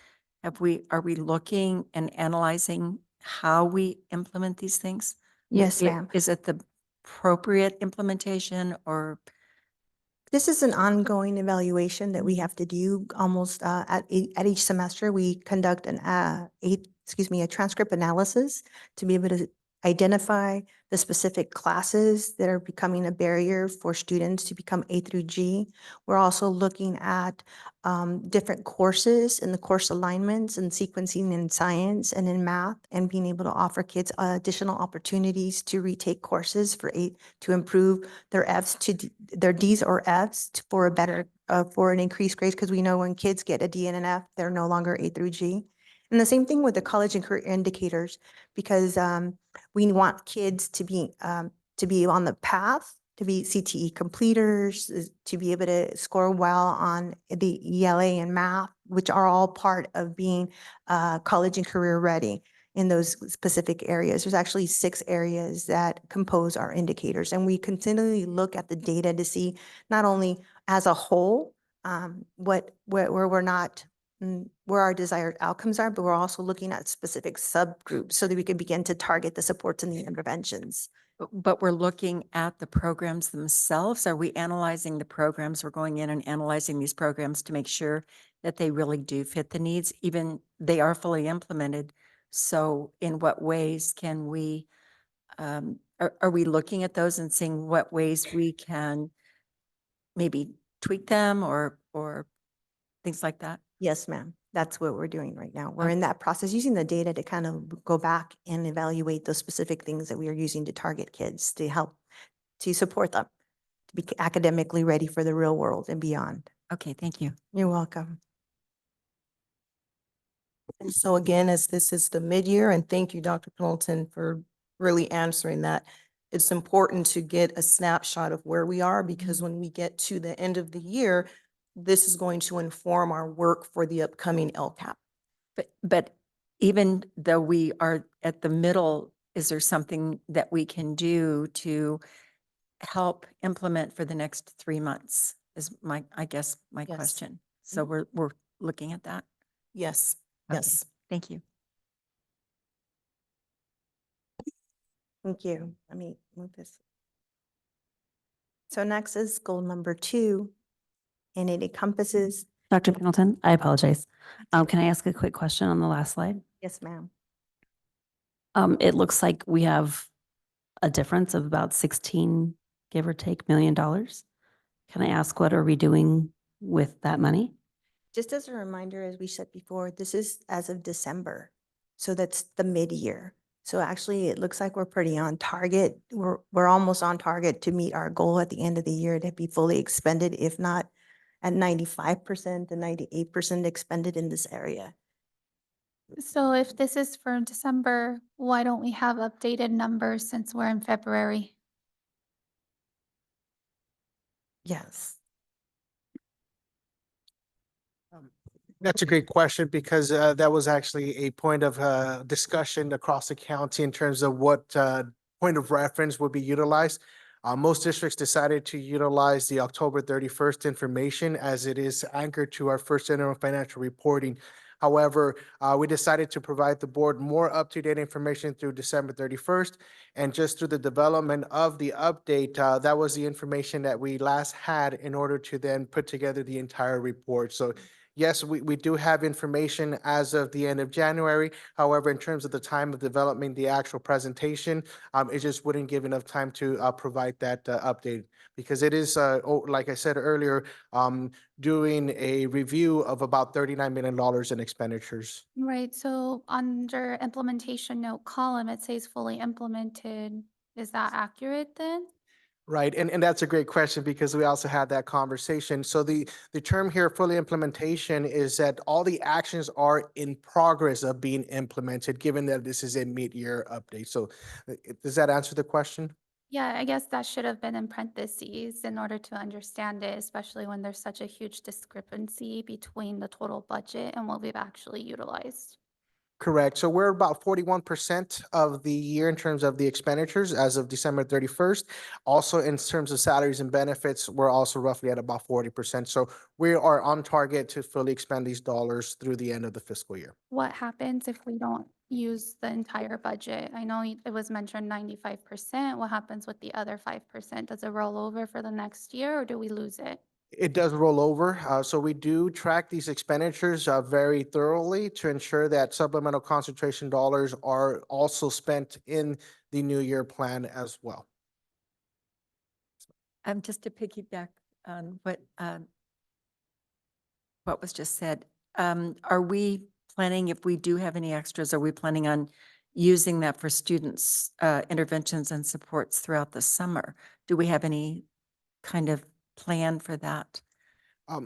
are we looking and analyzing how we implement these things? Yes, ma'am. Is it the appropriate implementation, or? This is an ongoing evaluation that we have to do almost at each semester. We conduct a transcript analysis to be able to identify the specific classes that are becoming a barrier for students to become A through G. We're also looking at different courses and the course alignments and sequencing in science and in math, and being able to offer kids additional opportunities to retake courses to improve their Fs to their Ds or Fs for a better for an increased grades, because we know when kids get a D and an F, they're no longer A through G. And the same thing with the college and career indicators, because we want kids to be on the path to be CTE completers, to be able to score well on the ELA and math, which are all part of being college and career ready in those specific areas. There's actually 6 areas that compose our indicators, and we continually look at the data to see not only as a whole where we're not where our desired outcomes are, but we're also looking at specific subgroups so that we can begin to target the supports and the interventions. But we're looking at the programs themselves. Are we analyzing the programs? We're going in and analyzing these programs to make sure that they really do fit the needs, even they are fully implemented. So in what ways can we, are we looking at those and seeing what ways we can maybe tweak them or things like that? Yes, ma'am. That's what we're doing right now. We're in that process, using the data to kind of go back and evaluate those specific things that we are using to target kids to help to support them to be academically ready for the real world and beyond. Okay, thank you. You're welcome. And so again, as this is the mid-year, and thank you, Dr. Pendleton, for really answering that. It's important to get a snapshot of where we are, because when we get to the end of the year, this is going to inform our work for the upcoming LCAP. But even though we are at the middle, is there something that we can do to help implement for the next 3 months is I guess my Yes. question. So we're looking at that. Yes, Okay, yes. thank you. Thank you. Let me move this. So next is goal number 2, and it encompasses. Dr. Pendleton, I apologize. Can I ask a quick question on the last slide? Yes, ma'am. It looks like we have a difference of about 16, give or take, $1 million. Can I ask, what are we doing with that money? Just as a reminder, as we said before, this is as of December. So that's the mid-year. So actually, it looks like we're pretty on target. We're almost on target to meet our goal at the end of the year to be fully expended, if not at 95% to 98% expended in this area. So if this is for December, why don't we have updated numbers since we're in February? Yes. That's a great question because that was actually a point of discussion across the county in terms of what point of reference would be utilized. Most districts decided to utilize the October 31st information as it is anchored to our first interim financial reporting. However, we decided to provide the board more up-to-date information through December 31st. And just through the development of the update, that was the information that we last had in order to then put together the entire report. So yes, we do have information as of the end of January. However, in terms of the time of developing the actual presentation, it just wouldn't give enough time to provide that update because it is, like I said earlier, doing a review of about $39 million in expenditures. Right, so under implementation note column, it says fully implemented. Is that accurate then? Right, and that's a great question because we also had that conversation. So the term here, fully implementation, is that all the actions are in progress of being implemented, given that this is a mid-year update. So does that answer the question? Yeah, I guess that should have been in parentheses in order to understand it, especially when there's such a huge discrepancy between the total budget and what we've actually utilized. Correct. So we're about 41% of the year in terms of the expenditures as of December 31st. Also, in terms of salaries and benefits, we're also roughly at about 40%. So we are on target to fully expend these dollars through the end of the fiscal year. What happens if we don't use the entire budget? I know it was mentioned 95%. What happens with the other 5%? Does it roll over for the next year or do we lose it? It does roll over. So we do track these expenditures very thoroughly to ensure that supplemental concentration dollars are also spent in the new year plan as well. Just to piggyback on what was just said, are we planning, if we do have any extras, are we planning on using that for students' interventions and supports throughout the summer? Do we have any kind of plan for that?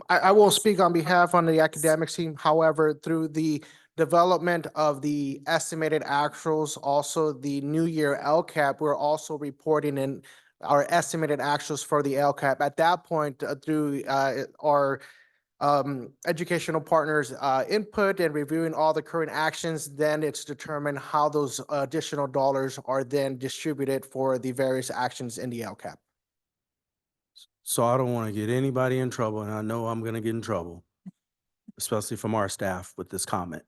I won't speak on behalf on the academics team. However, through the development of the estimated actuals, also the new year LCAP, we're also reporting in our estimated actuals for the LCAP. At that point, through our educational partners' input and reviewing all the current actions, then it's determined how those additional dollars are then distributed for the various actions in the LCAP. So I don't want to get anybody in trouble, and I know I'm going to get in trouble, especially from our staff with this comment.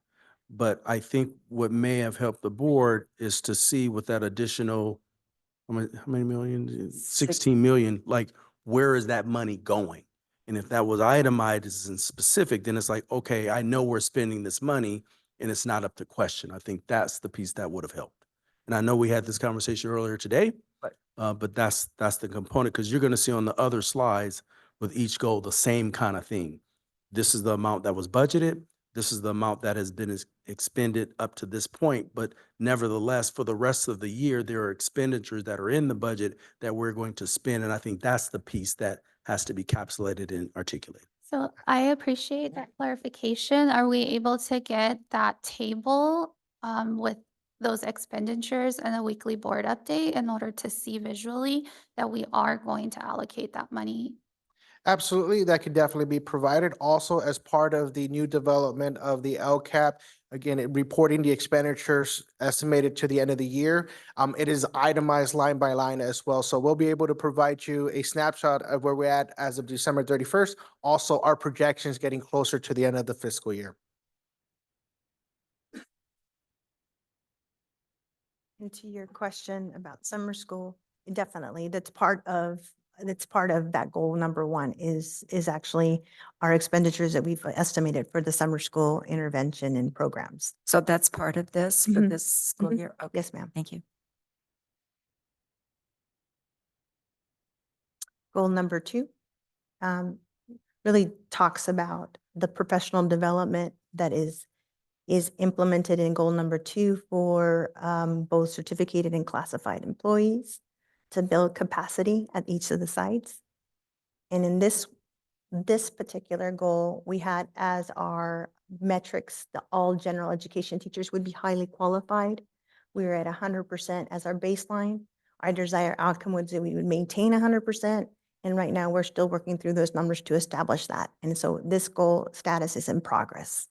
But I think what may have helped the board is to see with that additional, how many million? 16 million, like, where is that money going? And if that was itemized and specific, then it's like, okay, I know we're spending this money and it's not up to question. I think that's the piece that would have helped. And I know we had this conversation earlier today, but that's the component, because you're going to see on the other slides with each goal the same kind of thing. This is the amount that was budgeted. This is the amount that has been expended up to this point. But nevertheless, for the rest of the year, there are expenditures that are in the budget that we're going to spend. And I think that's the piece that has to be capsulated and articulated. So I appreciate that clarification. Are we able to get that table with those expenditures and a weekly board update in order to see visually that we are going to allocate that money? Absolutely, that could definitely be provided. Also, as part of the new development of the LCAP, again, reporting the expenditures estimated to the end of the year, it is itemized line by line as well. So we'll be able to provide you a snapshot of where we're at as of December 31st. Also, our projections getting closer to the end of the fiscal year. And to your question about summer school, definitely, that's part of that goal number one is actually our expenditures that we've estimated for the summer school intervention and programs. So that's part of this for Mhm. this school Mhm. year? Okay, Yes, ma'am. thank you. Goal number two really talks about the professional development that is is implemented in goal number 2 for both certificated and classified employees to build capacity at each of the sites. And in this particular goal, we had as our metrics, that all general education teachers would be highly qualified. We were at 100% as our baseline. Our desired outcome was that we would maintain 100%. And right now, we're still working through those numbers to establish that. And so this goal status is in progress.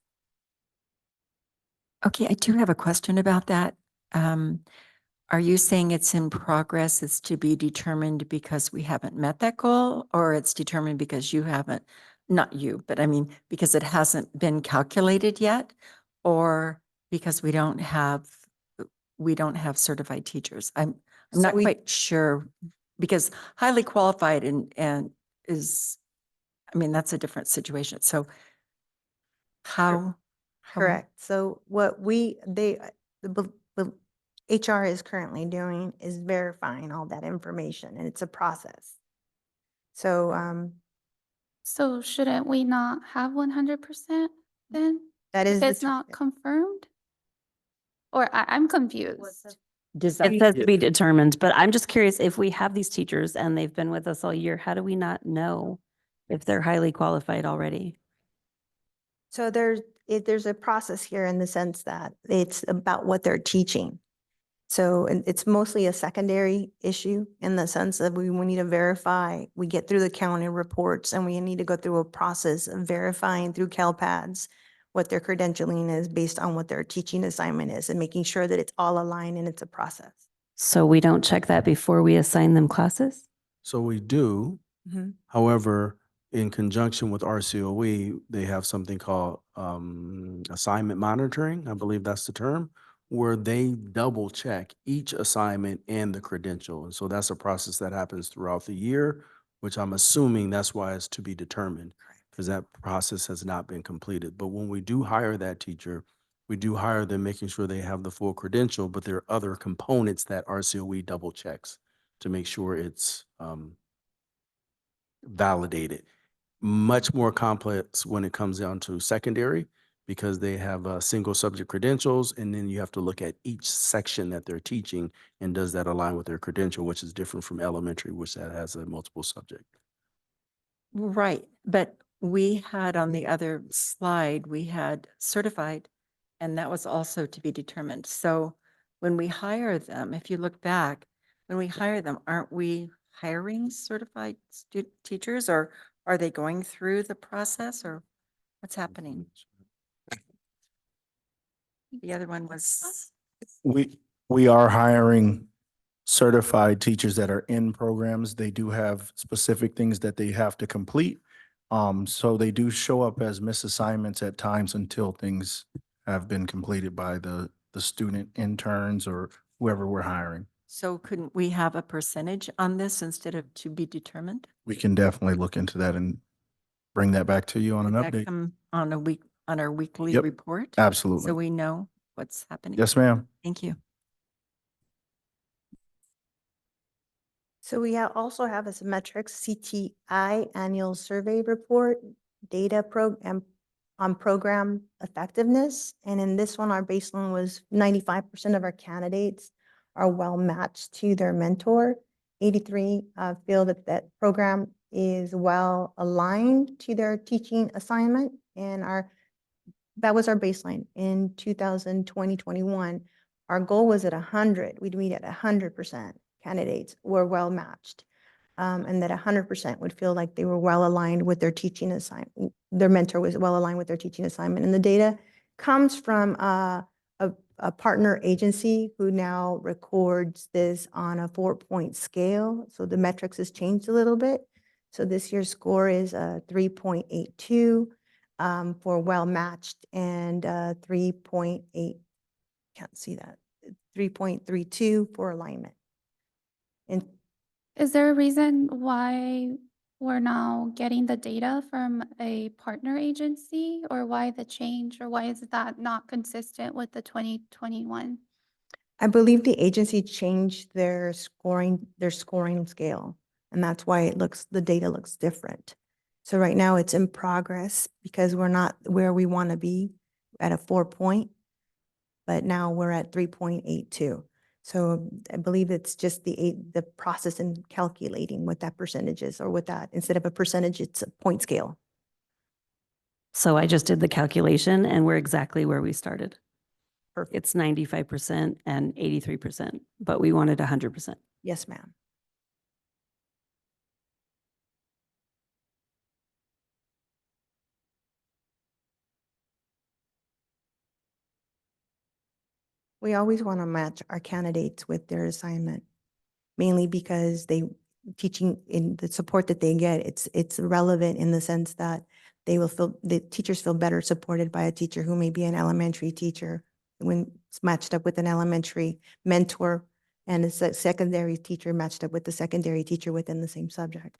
Okay, I do have a question about that. Are you saying it's in progress, it's to be determined because we haven't met that goal, or it's determined because you haven't, not you, but I mean, because it hasn't been calculated yet, or because we don't have certified teachers? I'm So not we- quite sure, because highly qualified and is, I mean, that's a different situation. So how? Correct. So what the HR is currently doing is verifying all that information, and it's a process. So So shouldn't we not have 100% then? that is If the it's not confirmed? Or I'm confused. It says to be determined, but I'm just curious, if we have these teachers and they've been with us all year, how do we not know if they're highly qualified already? So there's a process here in the sense that it's about what they're teaching. So and it's mostly a secondary issue in the sense that we need to verify, we get through the county reports and we need to go through a process of verifying through CalPads what their credentialing is based on what their teaching assignment is and making sure that it's all aligned and it's a process. So we don't check that before we assign them classes? So we do. Mhm. However, in conjunction with RCOE, they have something called assignment monitoring. I believe that's the term, where they double check each assignment and the credential. And so that's a process that happens throughout the year, which I'm assuming that's why it's to be determined, because that process has not been completed. But when we do hire that teacher, we do hire them making sure they have the full credential, but there are other components that RCOE double checks to make sure it's validated. Much more complex when it comes down to secondary, because they have single subject credentials, and then you have to look at each section that they're teaching, and does that align with their credential, which is different from elementary, which that has a multiple subject. Right, but we had on the other slide, we had certified, and that was also to be determined. So when we hire them, if you look back, when we hire them, aren't we hiring certified teachers, or are they going through the process, or what's happening? The other one was, We are hiring certified teachers that are in programs. They do have specific things that they have to complete. So they do show up as misassignments at times until things have been completed by the student interns or whoever we're hiring. so couldn't we have a percentage on this instead of to be determined? We can definitely look into that and bring that back to you on an Would that update. come on our weekly Yep, report? absolutely. So we know what's happening? Yes, ma'am. Thank you. So we also have as a metrics CTI annual survey report, data program on program effectiveness. And in this one, our baseline was 95% of our candidates are well matched to their mentor. 83 feel that that program is well aligned to their teaching assignment. And that was our baseline in 2020-21. Our goal was at 100. We'd meet at 100% candidates were well matched. And that 100% would feel like they were well aligned with their teaching assignment. Their mentor was well aligned with their teaching assignment. And the data comes from a partner agency who now records this on a 4-point scale. So the metrics has changed a little bit. So this year's score is 3.82 for well matched, and 3.8, can't see that, 3.32 for alignment. And Is there a reason why we're now getting the data from a partner agency, or why the change, or why is that not consistent with the 2021? I believe the agency changed their scoring scale, and that's why the data looks different. So right now it's in progress because we're not where we want to be. at a 4 point, but now we're at 3.82. So I believe it's just the process in calculating what that percentage is, or what that, instead of a percentage, it's a point scale. So I just did the calculation and we're exactly where we started. Perfect. It's 95% and 83%, but we wanted 100%. Yes, ma'am. We always want to match our candidates with their assignment, mainly because teaching in the support that they get, it's relevant in the sense that the teachers feel better supported by a teacher who may be an elementary teacher when it's matched up with an elementary mentor, and it's a secondary teacher matched up with the secondary teacher within the same subject.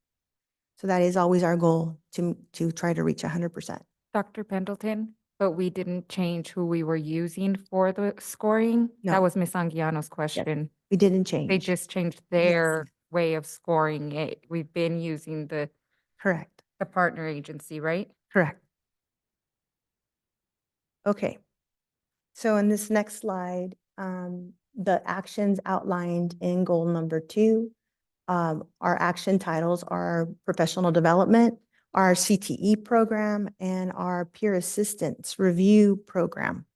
So that is always our goal, to try to reach 100%. Dr. Pendleton, but we didn't change who we were using for the scoring. No. That was Ms. Anguiano's question. We didn't change. They just changed their way of scoring it. We've been using the Correct. partner agency, right? Correct. Okay. So in this next slide, the actions outlined in goal number 2, our action titles are professional development, our CTE program, and our peer assistance review program.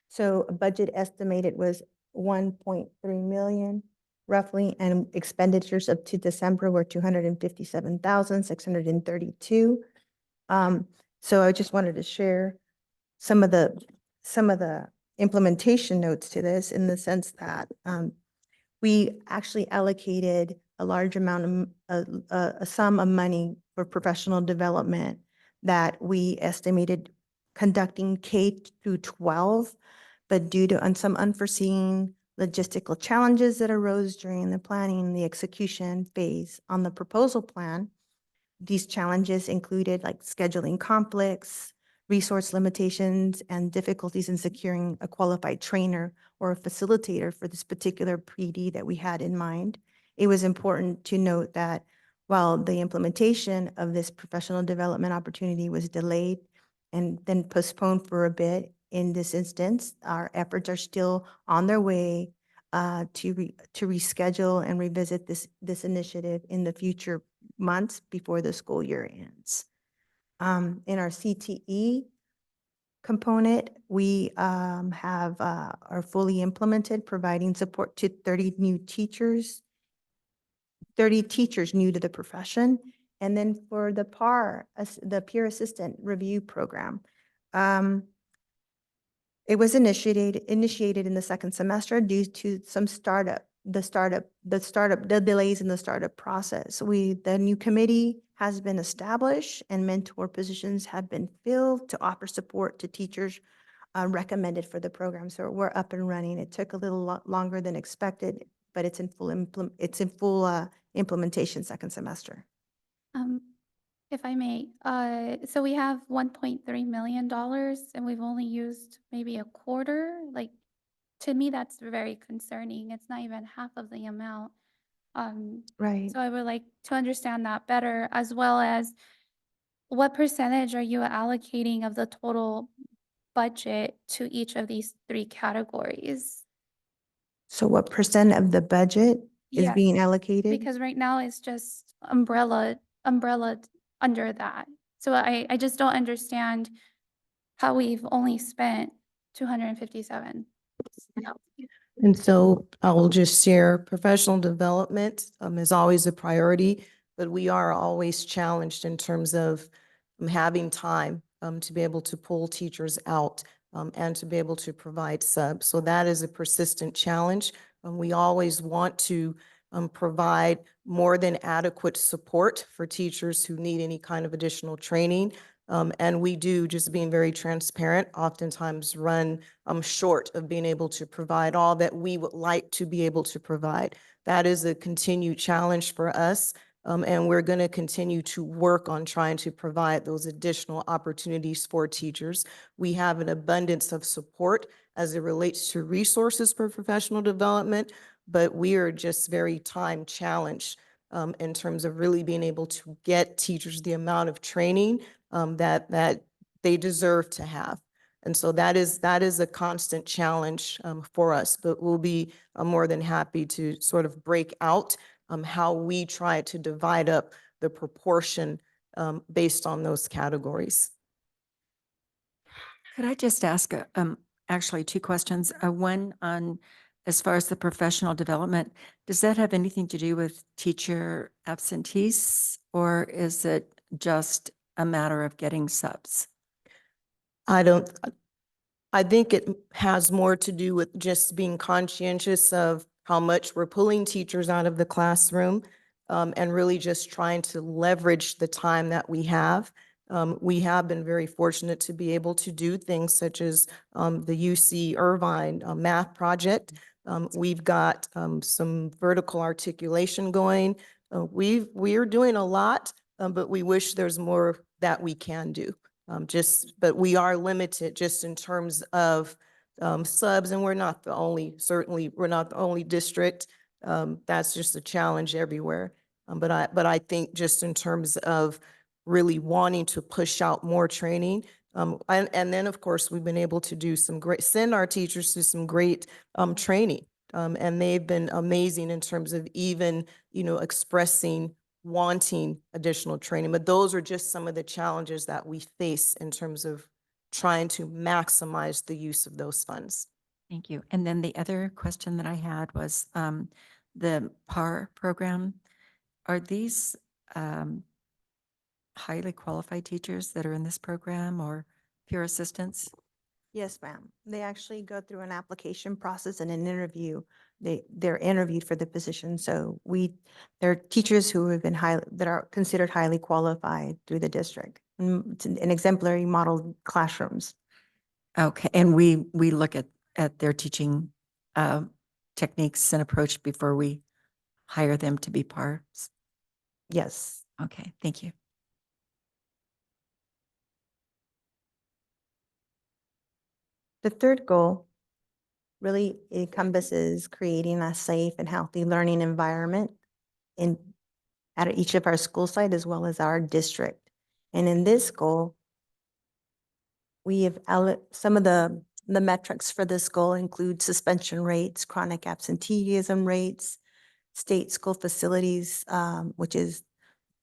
So a budget estimated was 1.3 million roughly, and expenditures up to December were 257,632. So I just wanted to share some of the implementation notes to this, in the sense that we actually allocated a large amount of a sum of money for professional development that we estimated conducting K through 12, but due to some unforeseen logistical challenges that arose during the planning and the execution phase on the proposal plan, these challenges included like scheduling conflicts, resource limitations, and difficulties in securing a qualified trainer or a facilitator for this particular PD that we had in mind. It was important to note that while the implementation of this professional development opportunity was delayed and then postponed for a bit, in this instance, our efforts are still on their way to reschedule and revisit this initiative in the future months before the school year ends. In our CTE component, we are fully implemented, providing support to 30 teachers new to the profession. And then for the PAR, the peer assistant review program, it was initiated in the second semester due to some the delays in the startup process. The new committee has been established and mentor positions have been filled to offer support to teachers recommended for the program. So we're up and running. It took a little longer than expected, but it's in full implementation second semester. If I may, so we have $1.3 million and we've only used maybe a quarter. Like, to me, that's very concerning. It's not even half of the amount. Right. So I would like to understand that better, as well as what percentage are you allocating of the total budget to each of these 3 categories? So what percent of the budget is Yes, being allocated? because right now it's just umbrella under that. So I just don't understand how we've only spent 257. And so I will just share, professional development is always a priority, but we are always challenged in terms of having time to be able to pull teachers out and to be able to provide subs. So that is a persistent challenge. We always want to provide more than adequate support for teachers who need any kind of additional training. And we do, just being very transparent, oftentimes run short of being able to provide all that we would like to be able to provide. That is a continued challenge for us. And we're going to continue to work on trying to provide those additional opportunities for teachers. We have an abundance of support as it relates to resources for professional development, but we are just very time challenged in terms of really being able to get teachers the amount of training that they deserve to have. And so that is a constant challenge for us, but we'll be more than happy to sort of break out how we try to divide up the proportion based on those categories. Could I just ask, actually two questions? One on, as far as the professional development, does that have anything to do with teacher absentees? Or is it just a matter of getting subs? I think it has more to do with just being conscientious of how much we're pulling teachers out of the classroom and really just trying to leverage the time that we have. We have been very fortunate to be able to do things such as the UC Irvine math project. We've got some vertical articulation going. We are doing a lot, but we wish there's more that we can do. But we are limited just in terms of subs, and we're not the only, certainly, we're not the only district. That's just a challenge everywhere. But I think just in terms of really wanting to push out more training, and then, of course, we've been able to do send our teachers to some great training. And they've been amazing in terms of even, expressing wanting additional training, but those are just some of the challenges that we face in terms of trying to maximize the use of those funds. Thank you. And then the other question that I had was the PAR program. Are these highly qualified teachers that are in this program or peer assistants? Yes, ma'am. They actually go through an application process and an interview. They're interviewed for the position. So they're teachers who have been that are considered highly qualified through the district in exemplary model classrooms. Okay, and we look at their teaching techniques and approach before we hire them to be PARs? Yes. Okay, thank you. The third goal really encompasses creating a safe and healthy learning environment at each of our school sites as well as our district. And in this goal, we have some of the metrics for this goal include suspension rates, chronic absenteeism rates, state school facilities, which is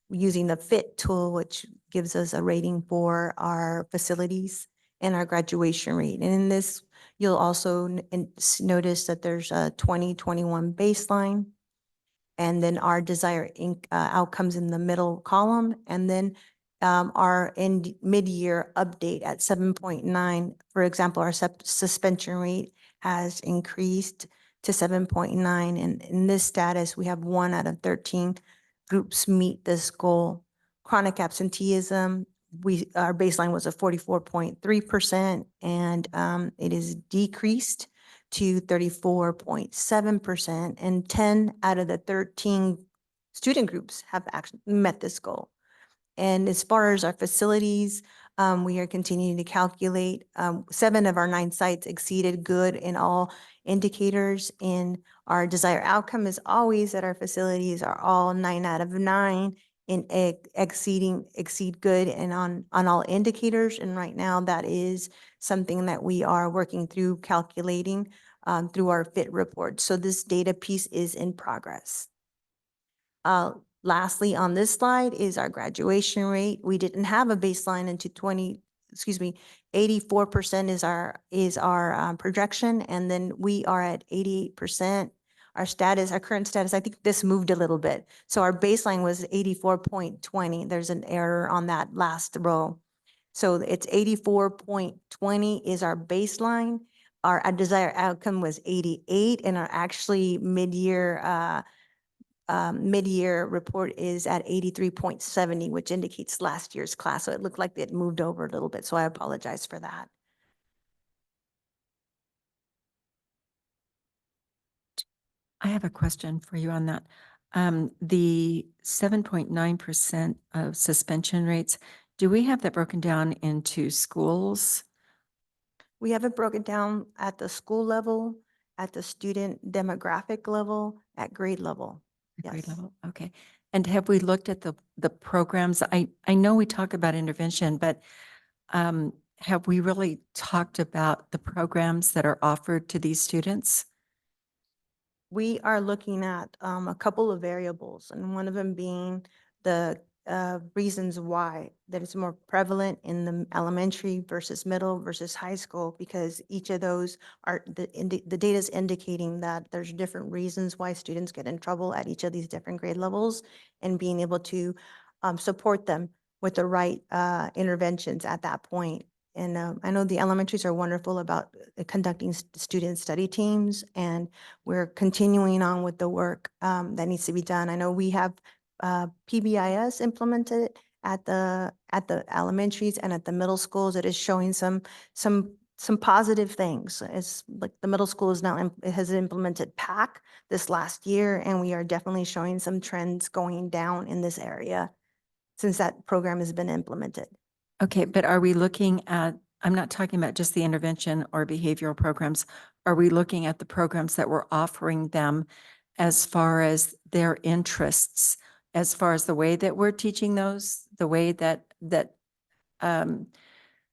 using the FIT tool, which gives us a rating for our facilities, and our graduation rate. And in this, you'll also notice that there's a 2021 baseline, and then our desired outcomes in the middle column, and then our mid-year update at 7.9. For example, our suspension rate has increased to 7.9. And in this status, we have 1 out of 13 groups meet this goal. Chronic absenteeism, our baseline was a 44.3%, and it is decreased to 34.7%, and 10 out of the 13 student groups have actually met this goal. And as far as our facilities, we are continuing to calculate. 7 of our 9 sites exceeded good in all indicators, and our desired outcome is always that our facilities are all 9 out of 9 in exceed good and on all indicators. And right now that is something that we are working through calculating through our FIT report. So this data piece is in progress. Lastly, on this slide is our graduation rate. We didn't have a baseline into 84% is our projection, and then we are at 88%. Our current status, I think this moved a little bit. So our baseline was 84.20. There's an error on that last row. So it's 84.20 is our baseline. Our desired outcome was 88, and our actually mid-year report is at 83.70, which indicates last year's class. So it looked like it moved over a little bit. So I apologize for that. I have a question for you on that. The 7.9% of suspension rates, do we have that broken down into schools? We have it broken down at the school level, at the student demographic level, at grade level. Grade Yes. level, okay. And have we looked at the programs? I know we talk about intervention, but have we really talked about the programs that are offered to these students? We are looking at a couple of variables, and one of them being the reasons why that it's more prevalent in the elementary versus middle versus high school, because each of those are, the data is indicating that there's different reasons why students get in trouble at each of these different grade levels, and being able to support them with the right interventions at that point. And I know the elementaries are wonderful about conducting student study teams, and we're continuing on with the work that needs to be done. I know we have PBIS implemented at the elementaries and at the middle schools. It is showing some positive things. It's like the middle school is now it has implemented PAC this last year, and we are definitely showing some trends going down in this area since that program has been implemented. Okay, but are we looking at, I'm not talking about just the intervention or behavioral programs. Are we looking at the programs that we're offering them as far as their interests, as far as the way that we're teaching those, the way that um,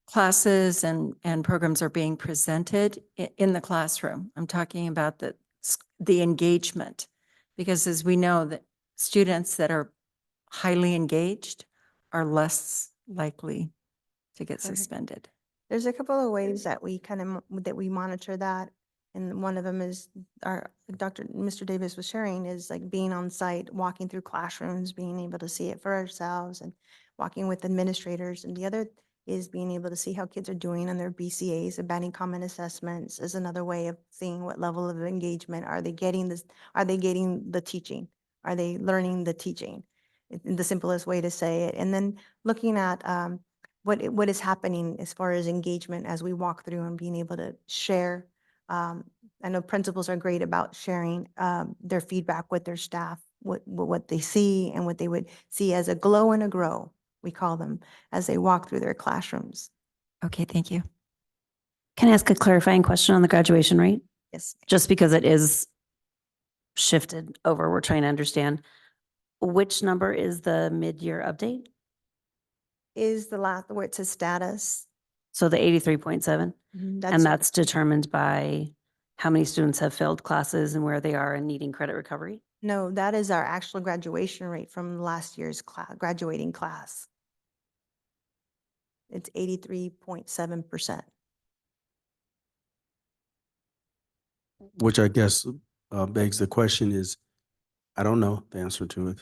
classes and programs are being presented in the classroom? I'm talking about the engagement, because as we know that students that are highly engaged are less likely to get Correct. suspended. There's a couple of ways that we that we monitor that. And one of them is Mr. Davis was sharing, is like being on site, walking through classrooms, being able to see it for ourselves, and walking with administrators. And the other is being able to see how kids are doing on their BCAs, the Banning Common Assessments, is another way of seeing what level of engagement are they getting this, are they getting the teaching? Are they learning the teaching? The simplest way to say it. And then looking at what is happening as far as engagement as we walk through and being able to share. I know principals are great about sharing their feedback with their staff, what they see and what they would see as a glow and a grow, we call them, as they walk through their classrooms. Okay, thank you. Can I ask a clarifying question on the graduation rate? Yes. Just because it is shifted over, we're trying to understand. Which number is the mid-year update? Is the last where it says status. So the 83.7? Mhm, And that's determined by how many students have failed classes and where they are in needing credit recovery? No, that is our actual graduation rate from last year's graduating class. It's 83.7%. Which I guess begs the question is, I don't know the answer to it.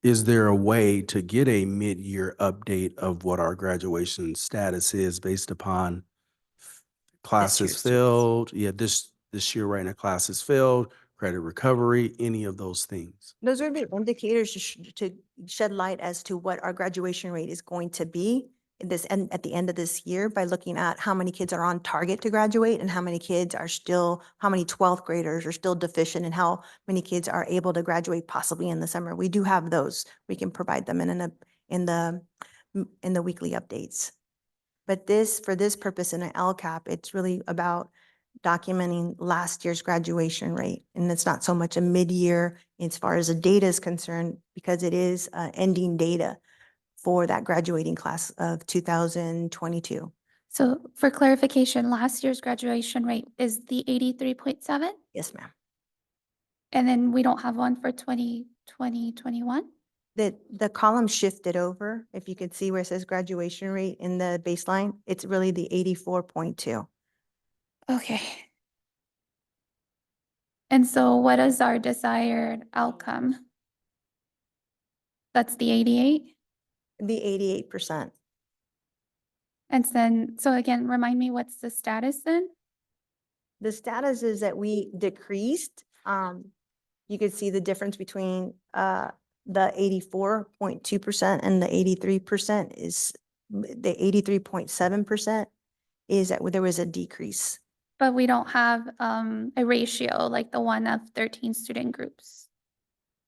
Is there a way to get a mid-year update of what our graduation status is based upon classes year's students. failed? Yeah, this year right now, classes failed, credit recovery, any of those things. Those would be indicators to shed light as to what our graduation rate is going to be in this and at the end of this year, by looking at how many kids are on target to graduate and how many kids are still, how many 12th graders are still deficient, and how many kids are able to graduate possibly in the summer. We do have those. We can provide them in the weekly updates. But for this purpose in an LCAP, it's really about documenting last year's graduation rate. And it's not so much a mid-year as far as the data is concerned, because it is ending data for that graduating class of 2022. So for clarification, last year's graduation rate is the 83.7? Yes, ma'am. And then we don't have one for 2021? The column shifted over. If you could see where it says graduation rate in the baseline, it's really the 84.2. Okay. And so what is our desired outcome? That's the 88? The 88%. And then, so again, remind me, what's the status then? The status is that we decreased. You could see the difference between the 84.2% and the 83% is the 83.7% is that there was a decrease. But we don't have a ratio like the one of 13 student groups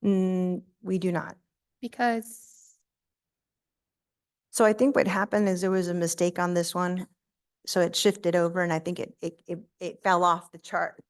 We do not. because, So I think what happened is there was a mistake on this one. So it shifted over, and I think it fell off the chart.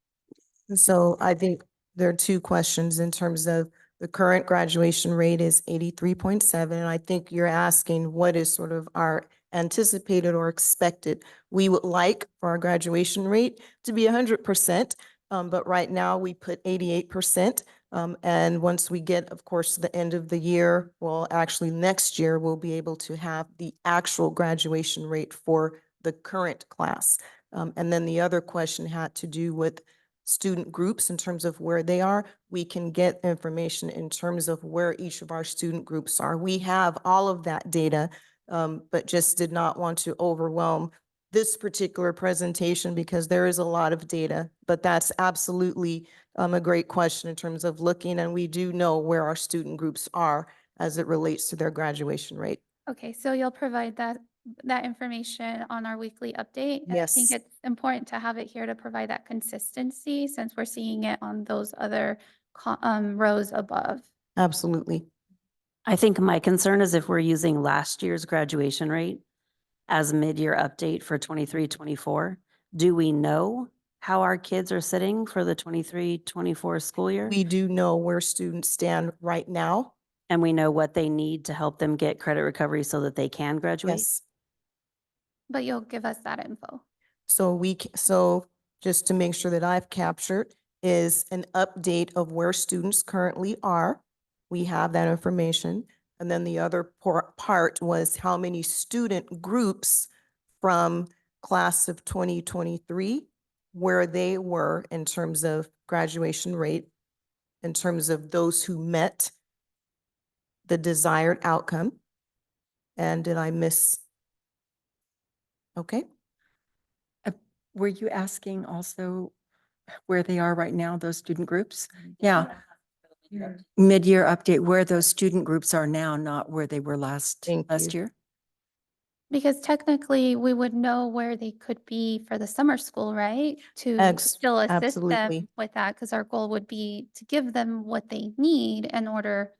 So I think there are two questions in terms of the current graduation rate is 83.7. And I think you're asking what is sort of our anticipated or expected. We would like for our graduation rate to be 100%, but right now we put 88%. And once we get, of course, to the end of the year, well, actually next year, we'll be able to have the actual graduation rate for the current class. And then the other question had to do with student groups in terms of where they are. We can get information in terms of where each of our student groups are. We have all of that data, but just did not want to overwhelm this particular presentation because there is a lot of data, but that's absolutely a great question in terms of looking, and we do know where our student groups are as it relates to their graduation rate. Okay, so you'll provide that information on our weekly update? And I think Yes. it's important to have it here to provide that consistency since we're seeing it on those other rows above. Absolutely. I think my concern is if we're using last year's graduation rate as mid-year update for 23-24, do we know how our kids are sitting for the 23-24 school year? We do know where students stand right now. And we know what they need to help them get credit recovery so that they can graduate? Yes. But you'll give us that info. So just to make sure that I've captured is an update of where students currently are. We have that information. And then the other part was how many student groups from class of 2023, where they were in terms of graduation rate, in terms of those who met the desired outcome. And did I miss? Okay. Were you asking also where they are right now, those student groups? Yeah. Mid-year update, where those student groups are now, not where they were last Thank you. year? Because technically, we would know where they could be for the summer school, right? To still assist Absolutely. them with that, because our goal would be to give them what they need in order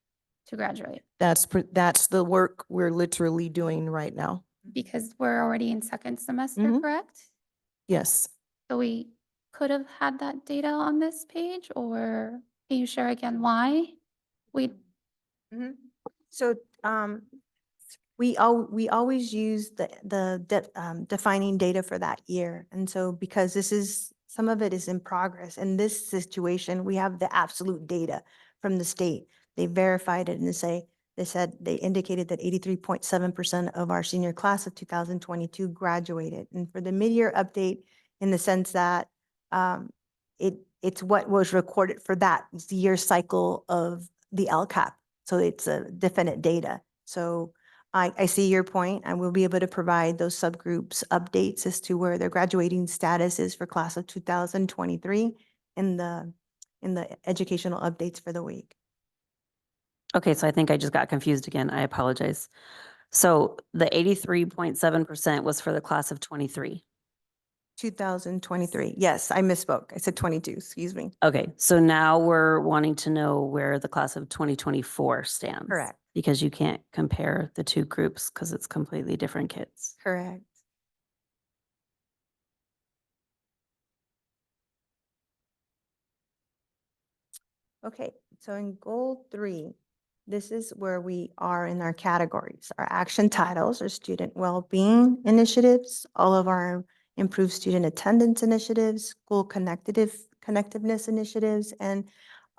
to graduate. That's the work we're literally doing right now. Because we're already in second semester, Mhm. correct? Yes. So we could have had that data on this page, or can you share again why? We, So, we always use defining data for that year. And so because some of it is in progress. In this situation, we have the absolute data from the state. They verified it and they indicated that 83.7% of our senior class of 2022 graduated. And for the mid-year update, in the sense that it's what was recorded for that year cycle of the LCAP. So it's a definite data. So I see your point. I will be able to provide those subgroups updates as to where their graduating status is for class of 2023 in the educational updates for the week. Okay, so I think I just got confused again. I apologize. So the 83.7% was for the class of 23. 2023. Yes, I misspoke. I said 22, excuse me. Okay, so now we're wanting to know where the class of 2024 stands. Correct. Because you can't compare the two groups because it's completely different kids. Correct. Okay, so in goal 3, this is where we are in our categories. Our action titles are student well-being initiatives, all of our improved student attendance initiatives, school connectiveness initiatives, and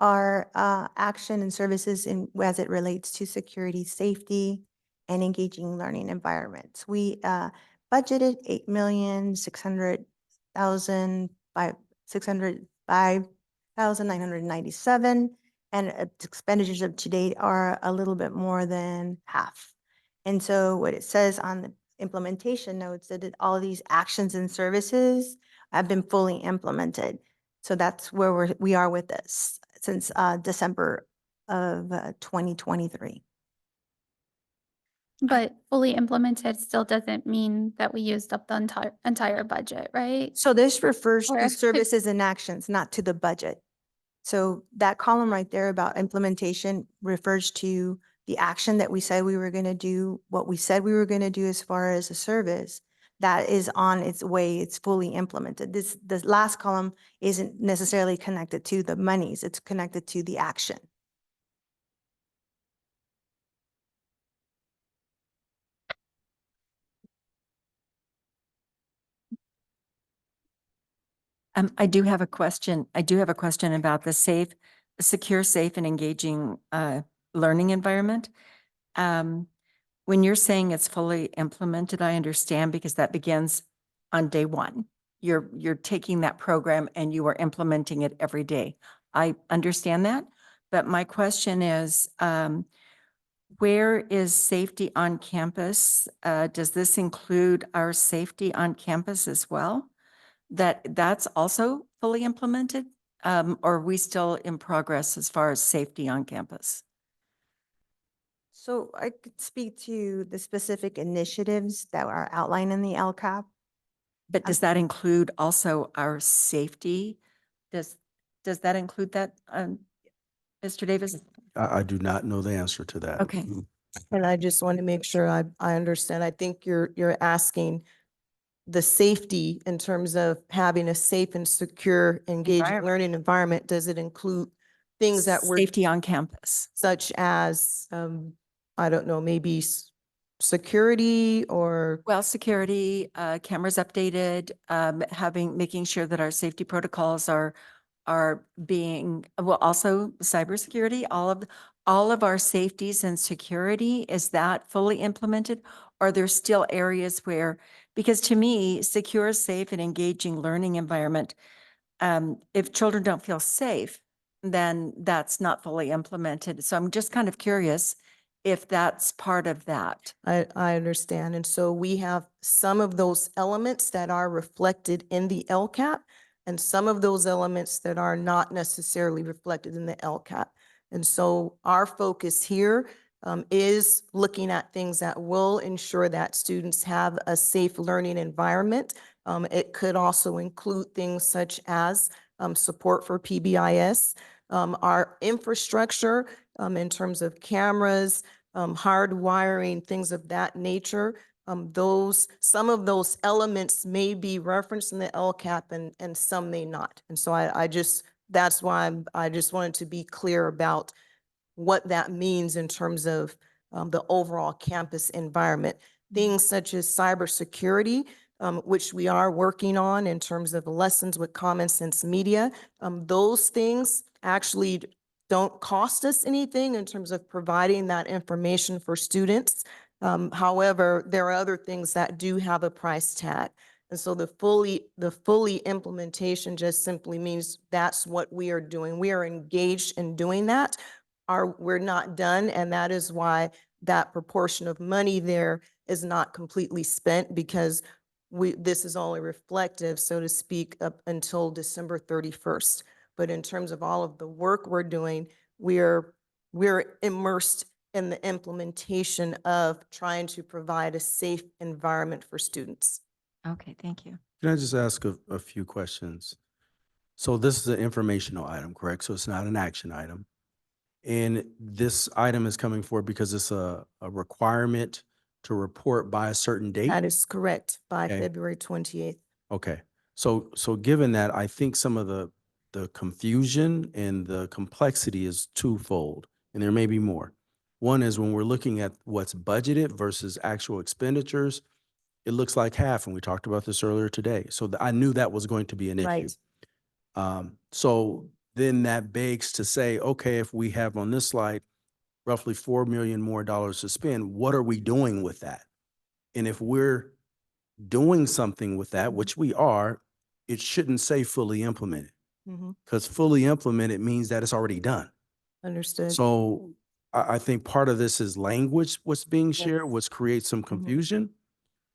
our action and services as it relates to security, safety, and engaging learning environments. We budgeted $8,605,997, and expenditures of to date are a little bit more than half. And so what it says on the implementation notes that all of these actions and services have been fully implemented. So that's where we are with this since December of 2023. but fully implemented still doesn't mean that we used up the entire budget, right? So this refers Or to if- services and actions, not to the budget. So that column right there about implementation refers to the action that we said we were going to do, what we said we were going to do as far as a service that is on its way, it's fully implemented. The last column isn't necessarily connected to the monies, it's connected to the action. I do have a question. I do have a question about the secure, safe and engaging learning environment. When you're saying it's fully implemented, I understand because that begins on day one. You're taking that program and you are implementing it every day. I understand that, but my question is, where is safety on campus? Does this include our safety on campus as well? That's also fully implemented? Or are we still in progress as far as safety on campus? So I could speak to the specific initiatives that are outlined in the LCAP. But does that include also our safety? Does that include that, Mr. Davis? I do not know the answer to that. Okay. And I just want to make sure I understand. I think you're asking the safety in terms of having a safe and secure, engaged Environment. learning environment. Does it include things that we're Safety on campus. such as, I don't know, maybe security or? Well, security, cameras updated, making sure that our safety protocols are being, well, also cybersecurity, all of our safeties and security, is that fully implemented? Are there still areas where, because to me, secure, safe and engaging learning environment, if children don't feel safe, then that's not fully implemented. So I'm just kind of curious if that's part of that. I understand. And so we have some of those elements that are reflected in the LCAP and some of those elements that are not necessarily reflected in the LCAP. And so our focus here is looking at things that will ensure that students have a safe learning environment. It could also include things such as support for PBIS, our infrastructure in terms of cameras, hard wiring, things of that nature. Some of those elements may be referenced in the LCAP and some may not. And so that's why I just wanted to be clear about what that means in terms of the overall campus environment. Things such as cybersecurity, which we are working on in terms of lessons with Common Sense Media. Those things actually don't cost us anything in terms of providing that information for students. However, there are other things that do have a price tag. And so the fully implementation just simply means that's what we are doing. We are engaged in doing that. We're not done, and that is why that proportion of money there is not completely spent, because this is only reflective, so to speak, up until December 31st. But in terms of all of the work we're doing, we're immersed in the implementation of trying to provide a safe environment for students. Okay, thank you. Can I just ask a few questions? So this is an informational item, correct? So it's not an action item. And this item is coming forward because it's a requirement to report by a certain date? That is correct, by Okay. February 28th. Okay, so given that, I think some of the confusion and the complexity is twofold, and there may be more. One is when we're looking at what's budgeted versus actual expenditures, it looks like half, and we talked about this earlier today. So I knew that was going to be an issue. Right. So then that begs to say, okay, if we have on this slide roughly $4 million more to spend, what are we doing with that? And if we're doing something with that, which we are, it shouldn't say fully implemented, Mhm. because fully implemented means that it's already done. Understood. So I think part of this is language, what's being shared, which creates some confusion.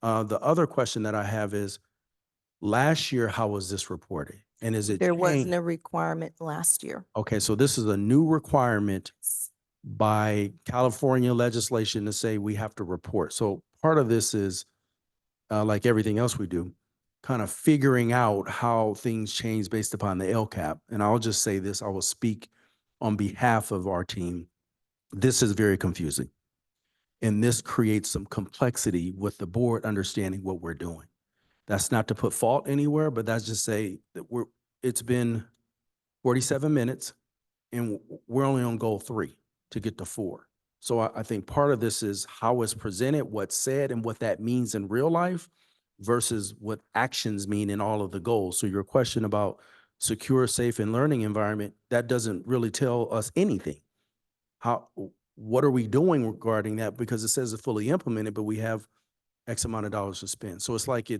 The other question that I have is, last year, how was this reported? And is it There changed? wasn't a requirement last year. Okay, so this is a new requirement by California legislation to say we have to report. So part of this is, like everything else we do, kind of figuring out how things change based upon the LCAP. And I'll just say this, I will speak on behalf of our team. This is very confusing. And this creates some complexity with the board understanding what we're doing. That's not to put fault anywhere, but that's just say that it's been 47 minutes and we're only on goal 3 to get to 4. So I think part of this is how it's presented, what's said, and what that means in real life. versus what actions mean in all of the goals. So your question about secure, safe, and learning environment, that doesn't really tell us anything. What are we doing regarding that? Because it says it's fully implemented, but we have X amount of dollars to spend. So it's like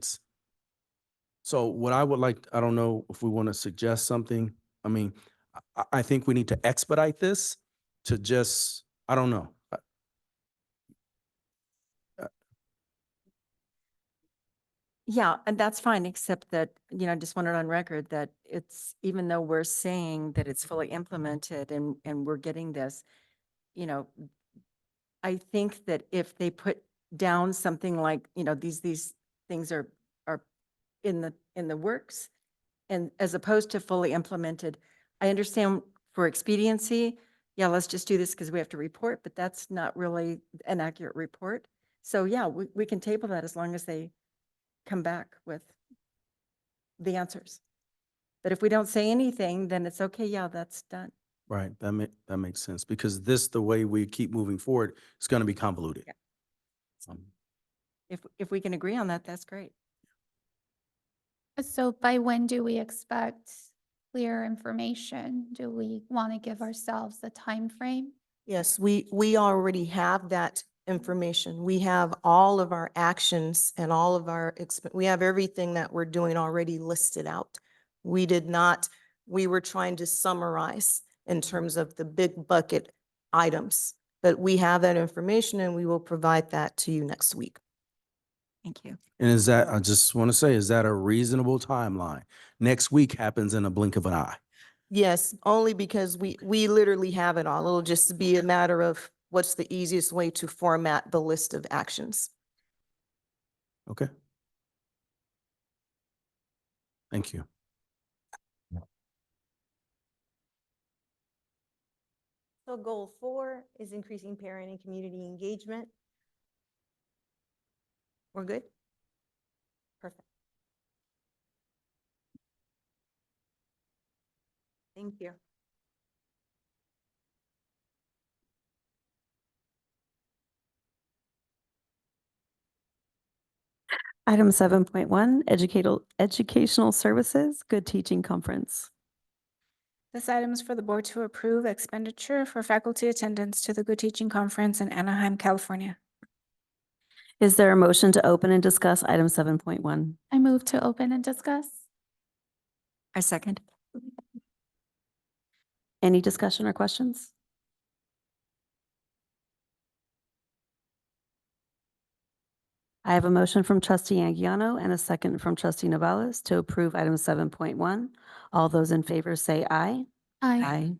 so what I would like, I don't know if we want to suggest something. I mean, I think we need to expedite this to just, I don't know. Yeah, and that's fine, except that, I just wanted on record that it's, even though we're saying that it's fully implemented and we're getting this, I think that if they put down something like, these things are in the works, and as opposed to fully implemented, I understand for expediency, yeah, let's just do this because we have to report, but that's not really an accurate report. So yeah, we can table that as long as they come back with the answers. But if we don't say anything, then it's okay, yeah, that's done. Right, that makes sense, because the way we keep moving forward, it's going to be convoluted. Yeah. Um, If we can agree on that, that's great. So by when do we expect clear information? Do we want to give ourselves a time frame? Yes, we already have that information. We have all of our actions and all of our, we have everything that we're doing already listed out. We did not, we were trying to summarize in terms of the big bucket items, but we have that information and we will provide that to you next week. Thank you. And I just want to say, is that a reasonable timeline? Next week happens in a blink of an eye. Yes, only because we literally have it all. It'll just be a matter of what's the easiest way to format the list of actions. Okay. Thank you. So goal 4 is increasing parent and community engagement. We're good? Perfect. Thank you. Item 7.1, educational services, good teaching conference. This item is for the board to approve expenditure for faculty attendance to the Good Teaching Conference in Anaheim, California. Is there a motion to open and discuss item 7.1? I move to open and discuss. I second. Any discussion or questions? I have a motion from trustee Anguiano and a second from trustee Novales to approve item 7.1. All those in favor say aye. Aye.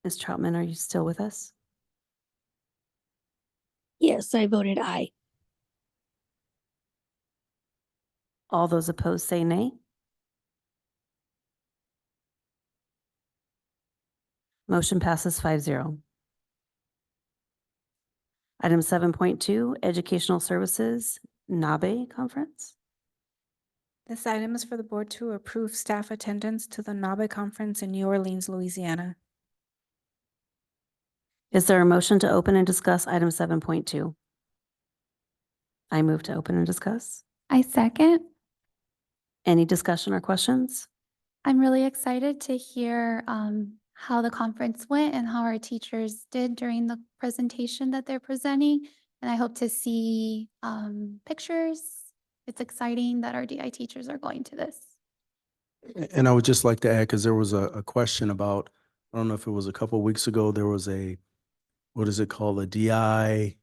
Ms. Troutman, are you still with us? Yes, I voted aye. All those opposed say nay. Motion passes 5-0. Item 7.2, educational services, NABE conference. This item is for the board to approve staff attendance to the NABE conference in New Orleans, Louisiana. Is there a motion to open and discuss item 7.2? I move to open and discuss. I second. Any discussion or questions? I'm really excited to hear how the conference went and how our teachers did during the presentation that they're presenting. And I hope to see pictures. It's exciting that our DI teachers are going to this. And I would just like to add, because there was a question about, I don't know if it was a couple of weeks ago, there was what is it called? A DI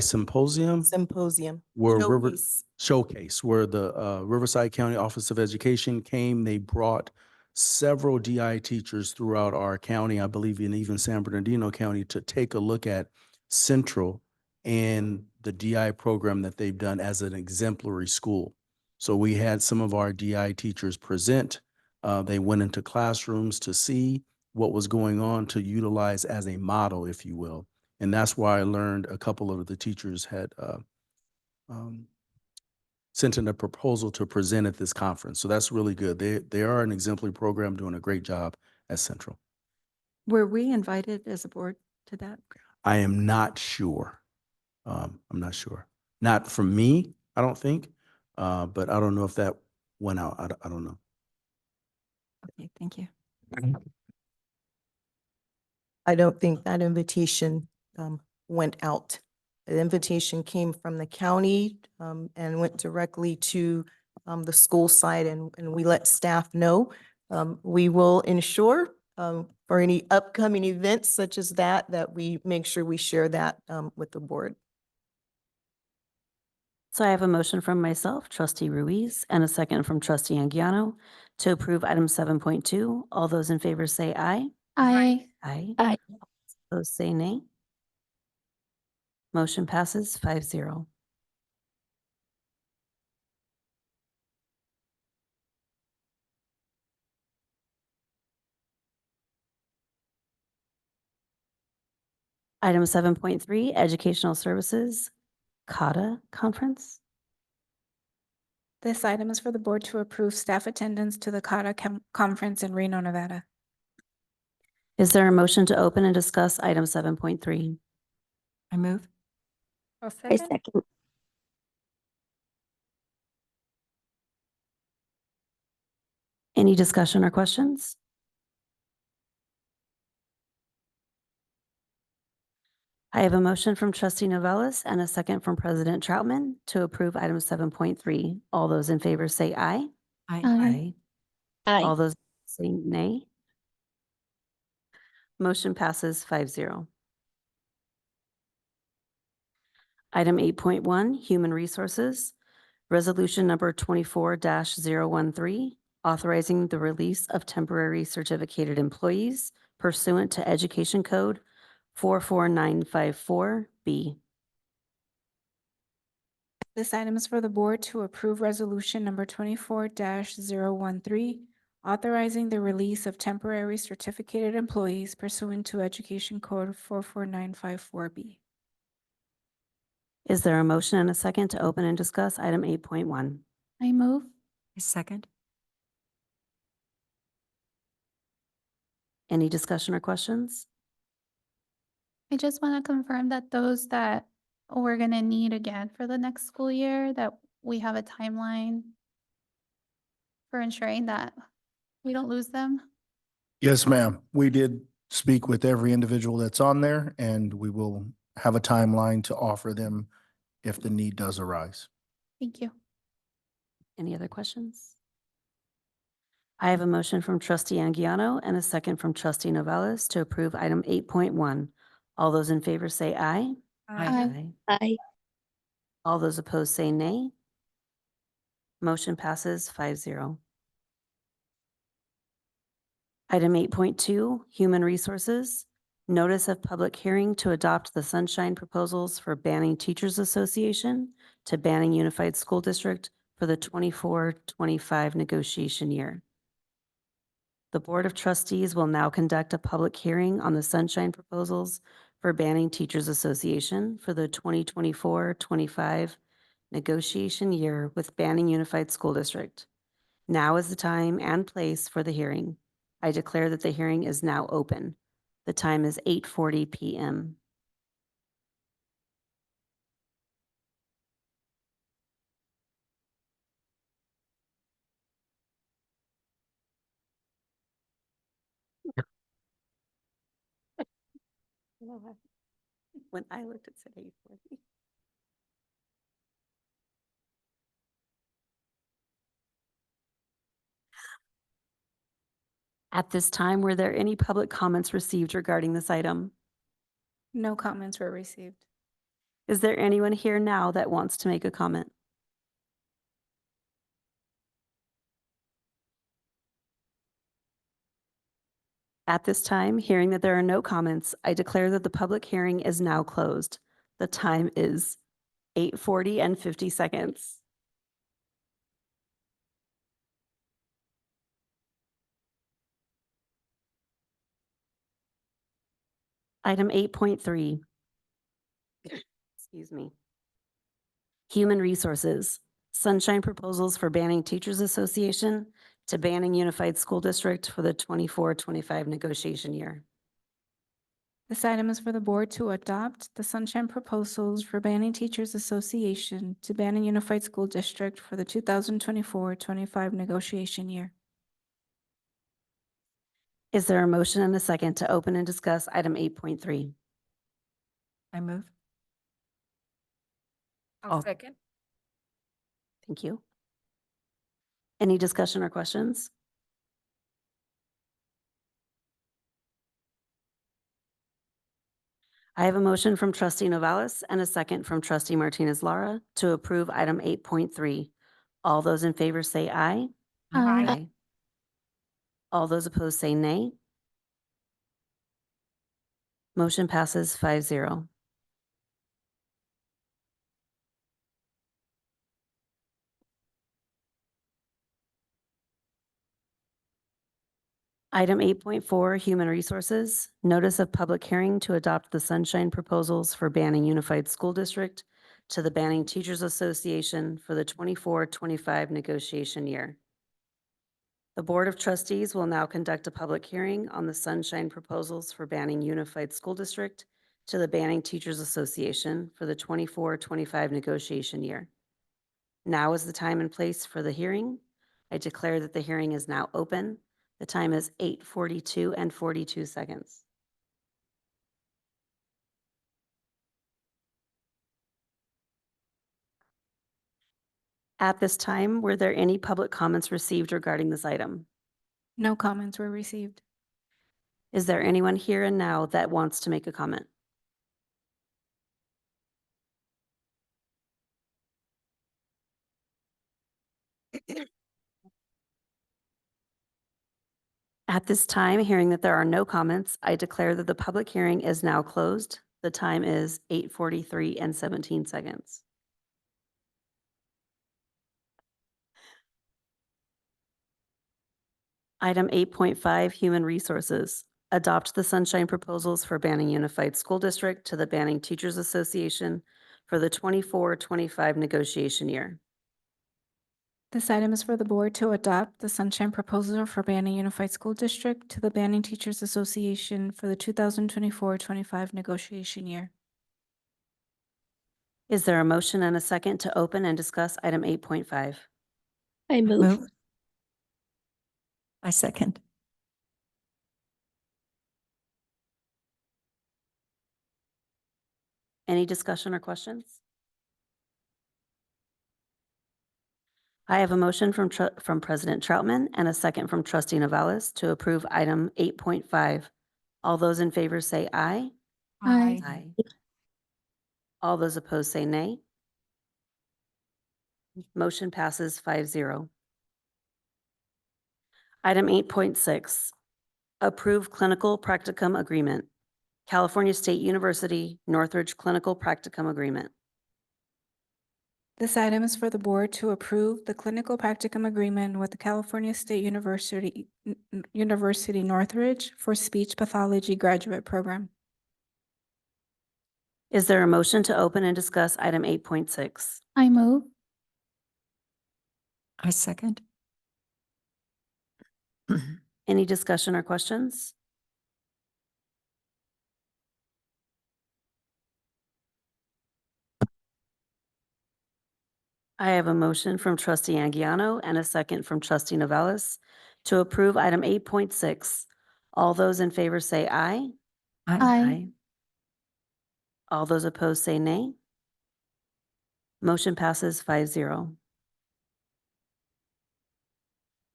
symposium? Symposium. Where Showcase. Showcase, where the Riverside County Office of Education came. They brought several DI teachers throughout our county, I believe in even San Bernardino County, to take a look at Central and the DI program that they've done as an exemplary school. So we had some of our DI teachers present. They went into classrooms to see what was going on, to utilize as a model, if you will. And that's why I learned a couple of the teachers had sent in a proposal to present at this conference. So that's really good. They are an exemplary program doing a great job at Central. Were we invited as a board to that? I am not sure. I'm not sure. Not from me, I don't think, but I don't know if that went out. I don't know. Okay, thank you. I don't think that invitation went out. The invitation came from the county and went directly to the school site, and we let staff know. We will ensure for any upcoming events such as that, that we make sure we share that with the board. So I have a motion from myself, trustee Ruiz, and a second from trustee Anguiano to approve item 7.2. All those in favor say aye. Aye. Aye. Aye. Those say nay. Motion passes 5-0. Item 7.3, Educational Services, CADA Conference. This item is for the board to approve staff attendance to the CADA conference in Reno, Nevada. Is there a motion to open and discuss item 7.3? I move. I second. Any discussion or questions? I have a motion from trustee Novellus and a second from President Troutman to approve item 7.3. All those in favor say aye. Aye. Aye. All Aye. those say nay. Motion passes 5-0. Item 8.1, Human Resources, Resolution number 24-013, authorizing the release of temporary certificated employees pursuant to Education Code 44954B. This item is for the board to approve resolution number 24-013, authorizing the release of temporary certificated employees pursuant to Education Code 44954B. Is there a motion and a second to open and discuss item 8.1? I move. I second. Any discussion or questions? I just want to confirm that those that we're gonna need again for the next school year, that we have a timeline for ensuring that we don't lose them. Yes, ma'am. We did speak with every individual that's on there, and we will have a timeline to offer them if the need does arise. Thank you. Any other questions? I have a motion from trustee Anguiano and a second from trustee Novellus to approve item 8.1. All those in favor say aye. Aye. Aye. All those opposed say nay. Motion passes 5-0. Item 8.2, Human Resources, Notice of Public Hearing to adopt the Sunshine Proposals for Banning Teachers Association to Banning Unified School District for the 24-25 negotiation year. The Board of Trustees will now conduct a public hearing on the Sunshine Proposals for Banning Teachers Association for the 2024-25 negotiation year with Banning Unified School District. Now is the time and place for the hearing. I declare that the hearing is now open. The time is 8:40 p.m. When I looked, it said 8:40. At this time, were there any public comments received regarding this item? No comments were received. Is there anyone here now that wants to make a comment? At this time, hearing that there are no comments, I declare that the public hearing is now closed. The time is 8:40 and 50 seconds. Item 8.3. Excuse me. Human Resources, Sunshine Proposals for Banning Teachers Association to Banning Unified School District for the 24-25 negotiation year. This item is for the board to adopt the sunshine proposals for Banning Teachers Association to Banning Unified School District for the 2024-25 negotiation year. Is there a motion and a second to open and discuss item 8.3? I move. I'll Oh. second. Thank you. Any discussion or questions? I have a motion from trustee Novales and a second from trustee Martinez Lara to approve item 8.3. All those in favor say aye. Aye. All those opposed say nay. Motion passes 5-0. Item 8.4, Human Resources, Notice of Public Hearing to adopt the Sunshine Proposals for Banning Unified School District to the Banning Teachers Association for the 24-25 negotiation year. The Board of Trustees will now conduct a public hearing on the Sunshine Proposals for Banning Unified School District to the Banning Teachers Association for the 24-25 negotiation year. Now is the time and place for the hearing. I declare that the hearing is now open. The time is 8:42 and 42 seconds. At this time, were there any public comments received regarding this item? No comments were received. Is there anyone here and now that wants to make a comment? At this time, hearing that there are no comments, I declare that the public hearing is now closed. The time is 8:43 and 17 seconds. Item 8.5, Human Resources. Adopt the Sunshine Proposals for Banning Unified School District to the Banning Teachers Association for the 24-25 negotiation year. This item is for the board to adopt the sunshine proposal for Banning Unified School District to the Banning Teachers Association for the 2024-25 negotiation year. Is there a motion and a second to open and discuss item 8.5? I move. I second. Any discussion or questions? I have a motion from President Troutman and a second from trustee Novales to approve item 8.5. All those in favor say aye. Aye. Aye. All those opposed say nay. Motion passes 5-0. Item 8.6, approve clinical practicum agreement. California State University Northridge Clinical Practicum Agreement. This item is for the board to approve the clinical practicum agreement with the California State University Northridge for speech pathology graduate program. Is there a motion to open and discuss item 8.6? I move. I second. Any discussion or questions? I have a motion from trustee Anguiano and a second from trustee Novales to approve item 8.6. All those in favor say aye. Aye. All those opposed say nay. Motion passes 5-0.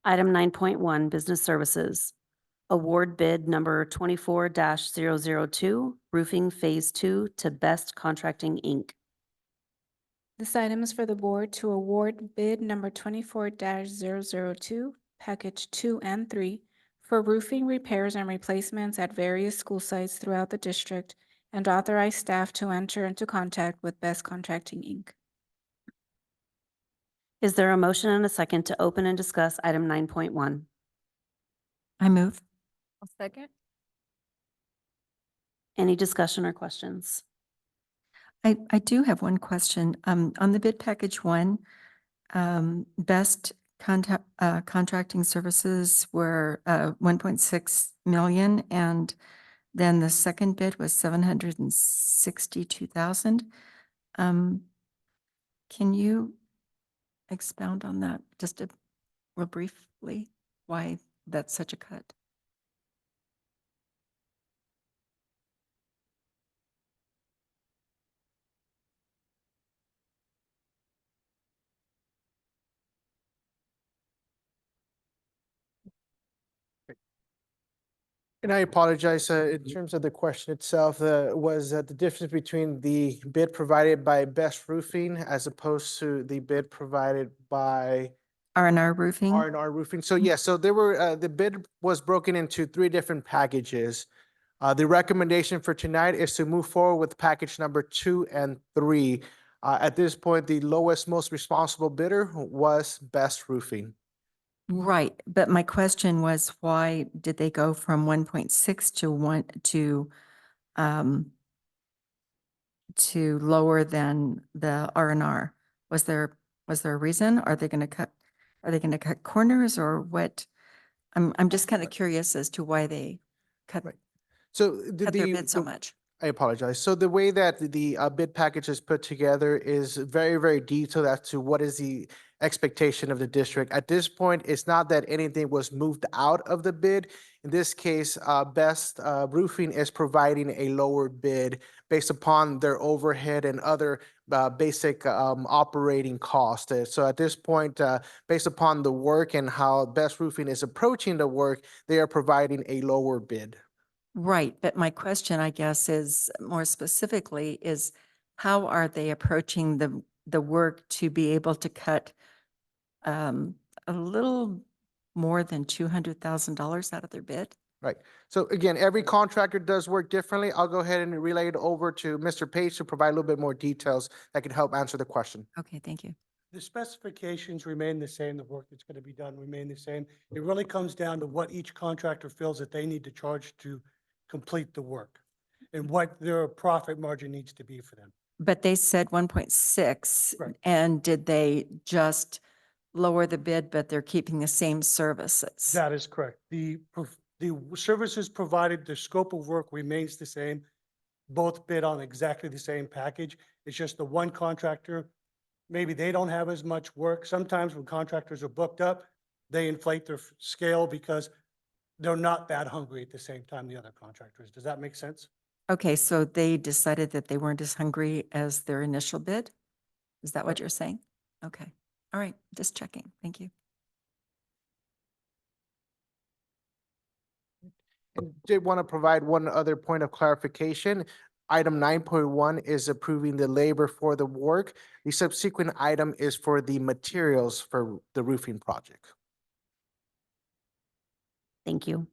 Item 9.1, Business Services. Award bid number 24-002, roofing phase 2 to Best Contracting, Inc. This item is for the board to award bid number 24-002, package 2 and 3, for roofing repairs and replacements at various school sites throughout the district, and authorize staff to enter into contact with Best Contracting, Inc. Is there a motion and a second to open and discuss item 9.1? I move. I'll second. Any discussion or questions? I do have one question. On the bid package 1, best contracting services were 1.6 million, and Then the second bid was 762,000. Can you expound on that just real briefly? Why that's such a cut? And I apologize, in terms of the question itself, was the difference between the bid provided by Best Roofing as opposed to the bid provided by R&R Roofing? R&R Roofing. So yes, so there were, the bid was broken into three different packages. The recommendation for tonight is to move forward with package number 2 and 3. At this point, the lowest, most responsible bidder was Best Roofing. Right, but my question was, why did they go from 1.6 to lower than the R&R? Was there a reason? Are they going to cut corners or what? I'm just kind of curious as to why they cut Right. So their bid so much. I apologize. So the way that the bid package is put together is very, very detailed as to what is the expectation of the district. At this point, it's not that anything was moved out of the bid. In this case, Best Roofing is providing a lower bid based upon their overhead and other basic operating costs. So at this point, based upon the work and how Best Roofing is approaching the work, they are providing a lower bid. Right, but my question, I guess, is more specifically is how are they approaching the work to be able to cut a little more than $200,000 out of their bid? Right. So again, every contractor does work differently. I'll go ahead and relay it over to Mr. Page to provide a little bit more details that can help answer the question. Okay, thank you. The specifications remain the same, the work that's going to be done remain the same. It really comes down to what each contractor feels that they need to charge to complete the work and what their profit margin needs to be for them. But they said 1.6, Right. and did they just lower the bid, but they're keeping the same services? That is correct. The services provided, the scope of work remains the same. Both bid on exactly the same package. It's just the one contractor, maybe they don't have as much work. Sometimes when contractors are booked up, they inflate their scale because they're not that hungry at the same time the other contractors. Does that make sense? Okay, so they decided that they weren't as hungry as their initial bid? Is that what Right. you're saying? Okay, all right, just checking. Thank you. And did want to provide one other point of clarification. Item 9.1 is approving the labor for the work. The subsequent item is for the materials for the roofing project. Thank you.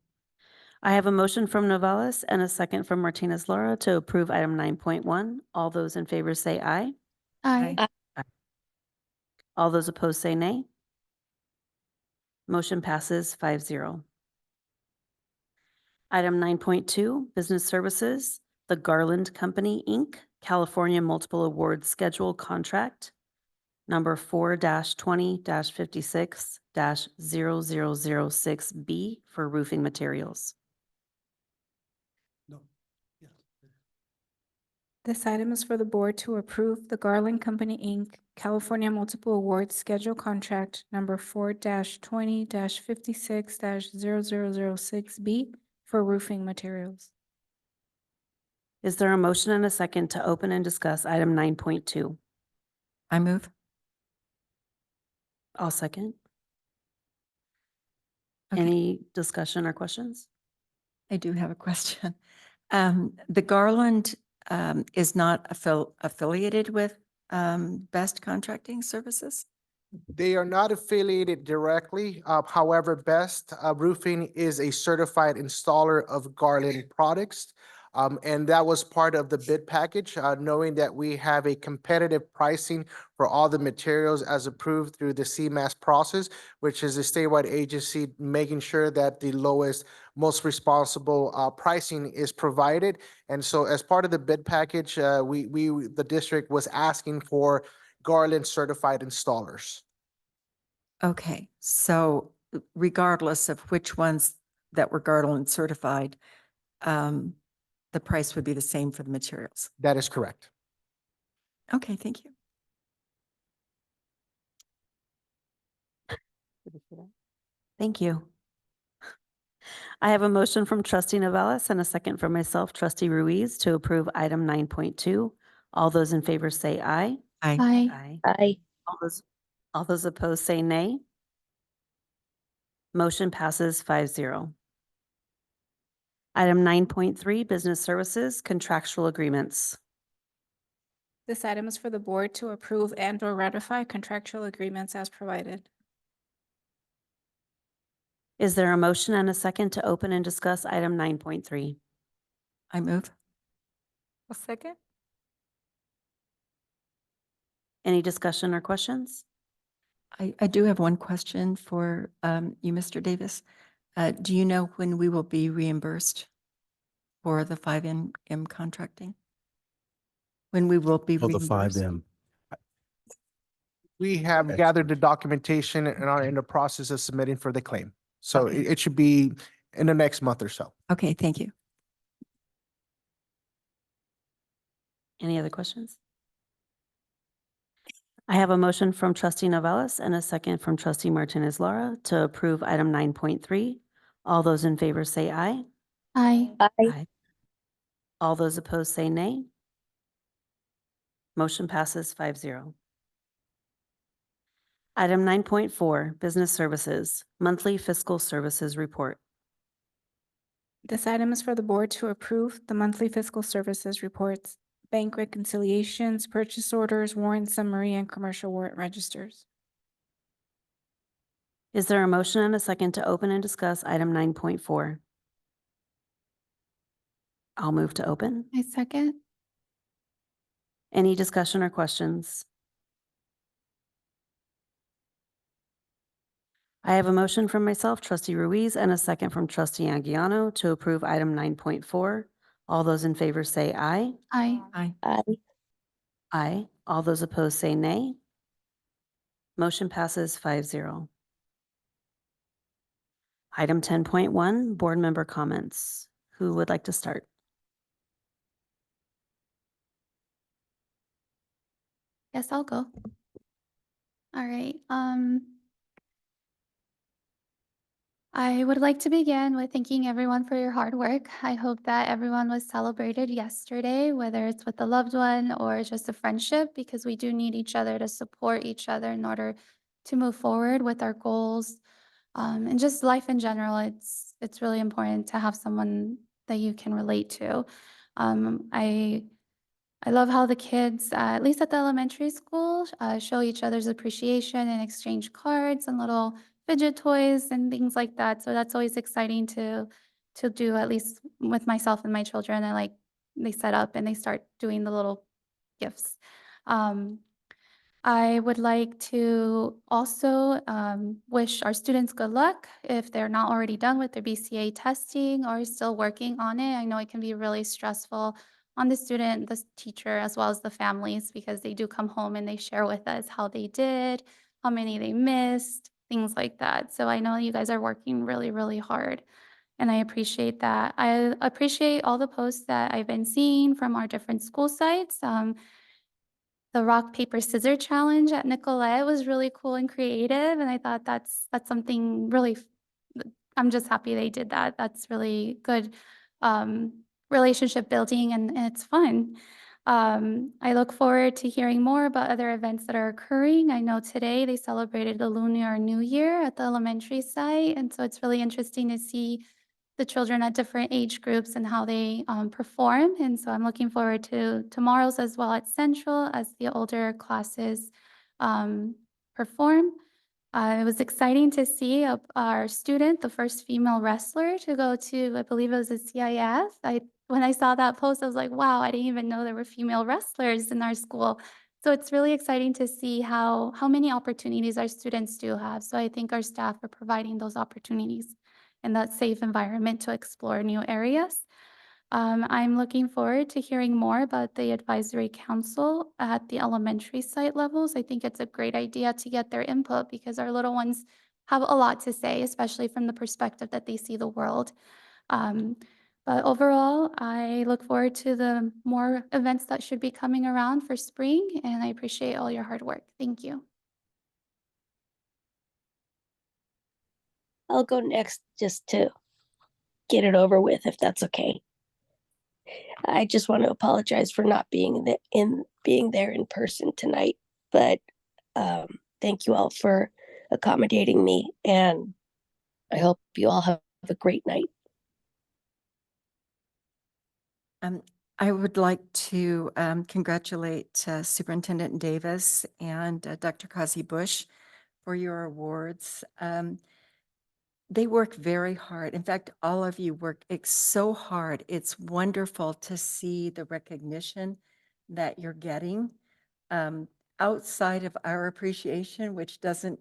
I have a motion from Novales and a second from Martinez Laura to approve item 9.1. All those in favor say aye. Aye. All those opposed say nay. Motion passes 5-0. Item 9.2, Business Services, The Garland Company, Inc., California Multiple Awards Schedule Contract, number 4-20-56-0006B for roofing materials. No. Yes. This item is for the board to approve the Garland Company, Inc., California Multiple Awards Schedule Contract Number 4-20-56-0006B for roofing materials. Is there a motion and a second to open and discuss item 9.2? I move. I'll second. Okay. Any discussion or questions? I do have a question. The Garland is not affiliated with Best Contracting Services? They are not affiliated directly. However, Best Roofing is a certified installer of Garland products. And that was part of the bid package, knowing that we have a competitive pricing for all the materials as approved through the CMAS process, which is a statewide agency making sure that the lowest, most responsible pricing is provided. And so as part of the bid package, the district was asking for Garland certified installers. Okay, so regardless of which ones that were Garland certified, the price would be the same for the materials. That is correct. Okay, thank you. Thank you. I have a motion from trustee Novellus and a second from myself, trustee Ruiz, to approve item 9.2. All those in favor say aye. Aye. Aye. Aye. All those opposed say nay. Motion passes 5-0. Item 9.3, business services, contractual agreements. This item is for the board to approve and/or ratify contractual agreements as provided. Is there a motion and a second to open and discuss item 9.3? I move. A second? Any discussion or questions? I do have one question for you, Mr. Davis. Do you know when we will be reimbursed for the 5M contracting? When we will be Oh, the reimbursed? 5M. We have Okay. gathered the documentation and are in the process of submitting for the claim. So Okay. it should be in the next month or so. Okay, thank you. Any other questions? I have a motion from trustee Novellus and a second from trustee Martinez Lara to approve item 9.3. All those in favor say aye. Aye. Aye. All those opposed say nay. Motion passes 5-0. Item 9.4, business services, monthly fiscal services report. This item is for the board to approve the monthly fiscal services reports, bank reconciliations, purchase orders, warrant summary, and commercial warrant registers. Is there a motion and a second to open and discuss item 9.4? I'll move to open. I second. Any discussion or questions? I have a motion from myself, trustee Ruiz, and a second from trustee Aguiano to approve item 9.4. All those in favor say aye. Aye. Aye. Aye. Aye. All those opposed say nay. Motion passes 5-0. Item 10.1, board member comments. Who would like to start? Yes, I'll go. All right. I would like to begin with thanking everyone for your hard work. I hope that everyone was celebrated yesterday, whether it's with a loved one or just a friendship, because we do need each other to support each other in order to move forward with our goals. And just life in general, it's really important to have someone that you can relate to. I love how the kids, at least at the elementary school, show each other's appreciation and exchange cards and little fidget toys and things like that. So that's always exciting to do, at least with myself and my children. I like they set up and they start doing the little gifts. Um, I would like to also wish our students good luck if they're not already done with their BCA testing or still working on it. I know it can be really stressful on the student, the teacher, as well as the families, because they do come home and they share with us how they did, how many they missed, things like that. So I know you guys are working really, really hard. And I appreciate that. I appreciate all the posts that I've been seeing from our different school sites. The rock, paper, scissors challenge at Nicollet was really cool and creative, and I thought that's something really I'm just happy they did that. That's really good, relationship building, and it's fun. I look forward to hearing more about other events that are occurring. I know today they celebrated the Lunar New Year at the elementary site, and so it's really interesting to see the children at different age groups and how they perform. And so I'm looking forward to tomorrow's as well at Central as the older classes perform. It was exciting to see our student, the first female wrestler, to go to, I believe it was a CIF. When I saw that post, I was like, wow, I didn't even know there were female wrestlers in our school. So it's really exciting to see how many opportunities our students do have. So I think our staff are providing those opportunities and that safe environment to explore new areas. I'm looking forward to hearing more about the advisory council at the elementary site levels. I think it's a great idea to get their input because our little ones have a lot to say, especially from the perspective that they see the world. But overall, I look forward to the more events that should be coming around for spring, and I appreciate all your hard work. Thank you. I'll go next just to get it over with, if that's okay. I just want to apologize for not being there in person tonight, but thank you all for accommodating me, and I hope you all have a great night. I would like to congratulate Superintendent Davis and Dr. Kazi Bush for your awards. They work very hard. In fact, all of you work so hard. It's wonderful to see the recognition that you're getting outside of our appreciation, which doesn't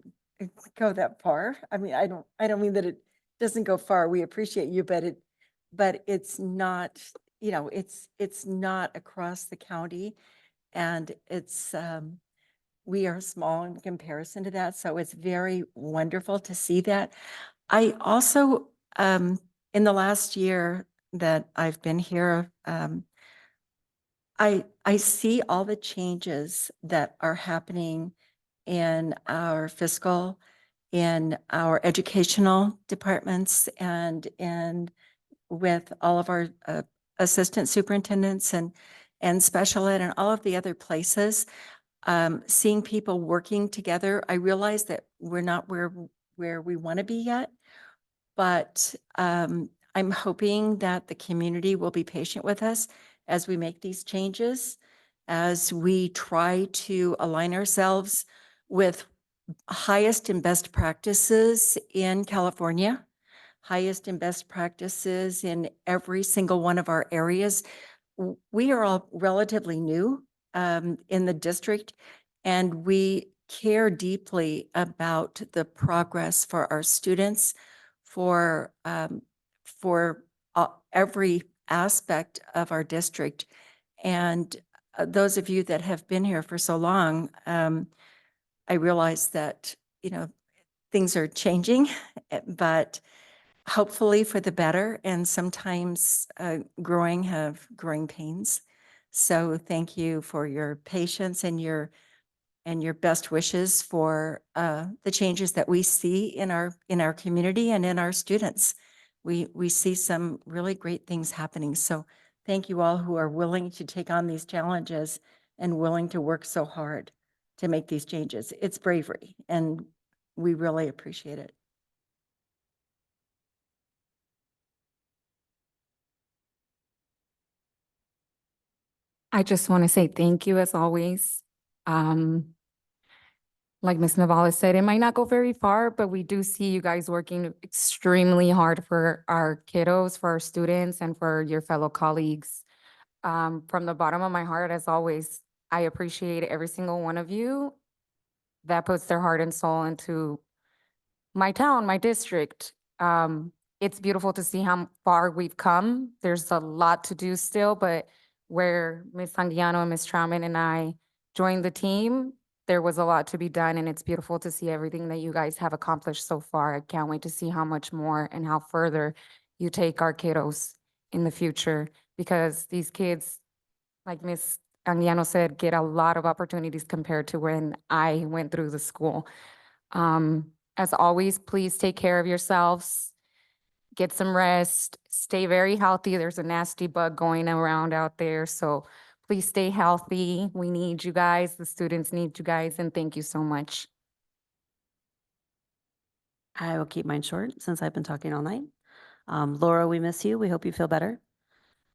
go that far. I mean, I don't mean that it doesn't go far. We appreciate you, but it's not, it's not across the county, and it's we are small in comparison to that. So it's very wonderful to see that. I also, in the last year that I've been here, I see all the changes that are happening in our fiscal, in our educational departments, and with all of our assistant superintendents and special ed and all of the other places. Seeing people working together, I realize that we're not where we want to be yet, but I'm hoping that the community will be patient with us as we make these changes, as we try to align ourselves with highest and best practices in California, highest and best practices in every single one of our areas. We are all relatively new in the district, and we care deeply about the progress for our students, for every aspect of our district. And those of you that have been here for so long, I realize that, things are changing, but hopefully for the better, and sometimes have growing pains. So thank you for your patience and your best wishes for the changes that we see in our community and in our students. We see some really great things happening. So thank you all who are willing to take on these challenges and willing to work so hard to make these changes. It's bravery, and we really appreciate it. I just want to say thank you as always. Like Ms. Navarro said, it might not go very far, but we do see you guys working extremely hard for our kiddos, for our students, and for your fellow colleagues. From the bottom of my heart, as always, I appreciate every single one of you that puts their heart and soul into my town, my district. It's beautiful to see how far we've come. There's a lot to do still, but where Ms. Sanguiano and Ms. Troutman and I joined the team, there was a lot to be done, and it's beautiful to see everything that you guys have accomplished so far. I can't wait to see how much more and how further you take our kiddos in the future, because these kids, like Ms. Anguiano said, get a lot of opportunities compared to when I went through the school. As always, please take care of yourselves, get some rest, stay very healthy. There's a nasty bug going around out there, so please stay healthy. We need you guys, the students need you guys, and thank you so much. I will keep mine short since I've been talking all night. Laura, we miss you. We hope you feel better.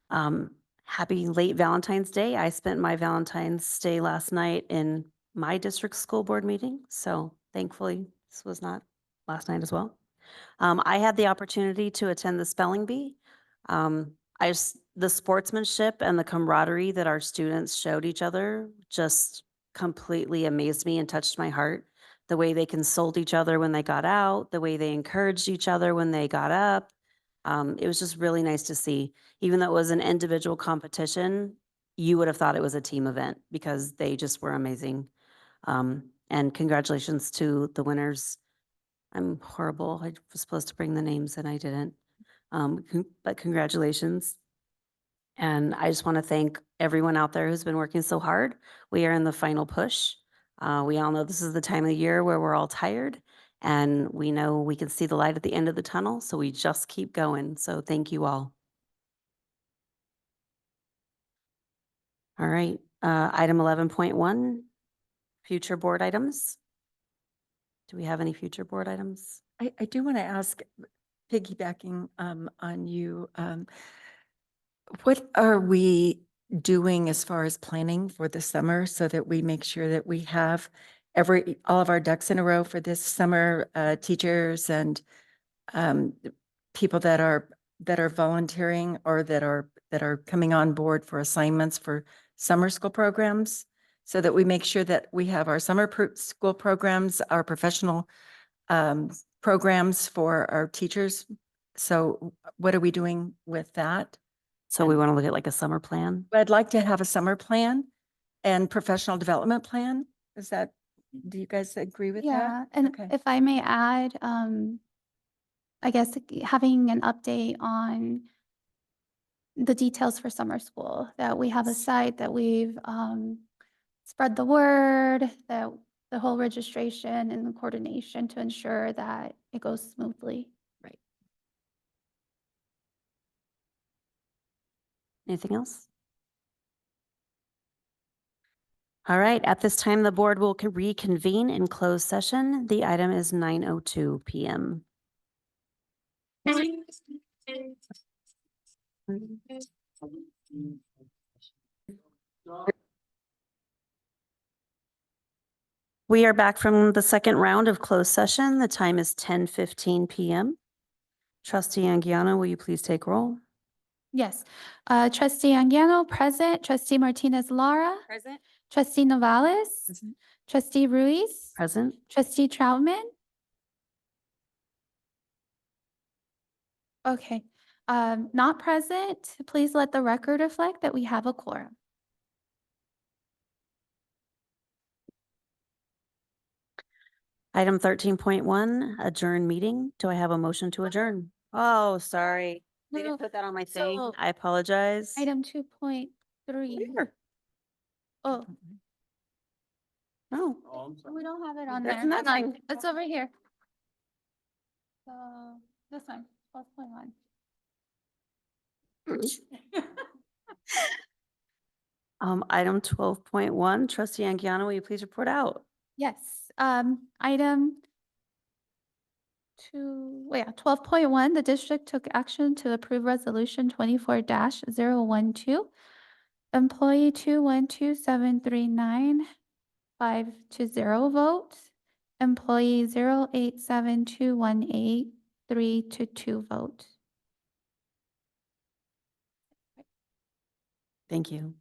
Happy late Valentine's Day. I spent my Valentine's Day last night in my district school board meeting, so thankfully this was not last night as well. I had the opportunity to attend the spelling bee. The sportsmanship and the camaraderie that our students showed each other just completely amazed me and touched my heart. The way they consoled each other when they got out, the way they encouraged each other when they got up. It was just really nice to see. Even though it was an individual competition, you would have thought it was a team event because they just were amazing. And congratulations to the winners. I'm horrible. I was supposed to bring the names and I didn't. But congratulations. And I just want to thank everyone out there who's been working so hard. We are in the final push. We all know this is the time of the year where we're all tired, and we know we can see the light at the end of the tunnel, so we just keep going. So thank you all. All right, item 11.1, future board items. Do we have any future board items? I do want to ask, piggybacking on you, what are we doing as far as planning for the summer so that we make sure that we have all of our ducks in a row for this summer, teachers and people that are volunteering or that are coming on board for assignments for summer school programs, so that we make sure that we have our school programs, our professional programs for our teachers. So what are we doing with that? So we want to look at like a summer plan. I'd like to have a summer plan and professional development plan. Do you guys agree with that? Yeah, and Okay. if I may add, I guess having an update on the details for summer school, that we have a site, that we've spread the word, that the whole registration and the coordination to ensure that it goes smoothly. Right. Anything else? All right, at this time, the board will reconvene in closed session. The item is 9:02 PM. We are back from the second round of closed session. The time is 10:15 PM. Trustee Anguiano, will you please take roll? Yes. Trustee Anguiano, present. Trustee Martinez Lara. Present. Trustee Novales. Trustee Ruiz. Present? Trustee Troutman. Okay. Not present. Please let the record reflect that we have a quorum. Item 13.1, adjourn meeting. Do I have a motion to adjourn? Oh, sorry. They No, didn't put that on my thing. so I apologize. Item 2.3. Where? Oh, Oh, we don't have it on There's there. Hang on. nothing. It's over here. So this one, 12.1. Item 12.1, trustee Anguiano, will you please report out? Yes, item 12.1, the district took action to approve resolution 24-012. Employee 212739520 vote. Employee 087218322 vote. Thank you.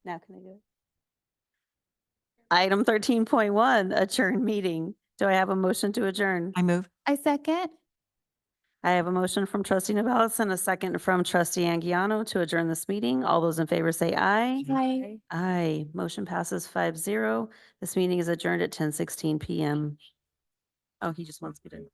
Now can I do it? Item 13.1, adjourn meeting. Do I have a motion to adjourn? I move. I second. I have a motion from trustee Novales and a second from trustee Anguiano to adjourn this meeting. All those in favor say aye. Aye. Aye. Motion passes 5-0. This meeting is adjourned at 10:16 PM. Oh, he just wants me to.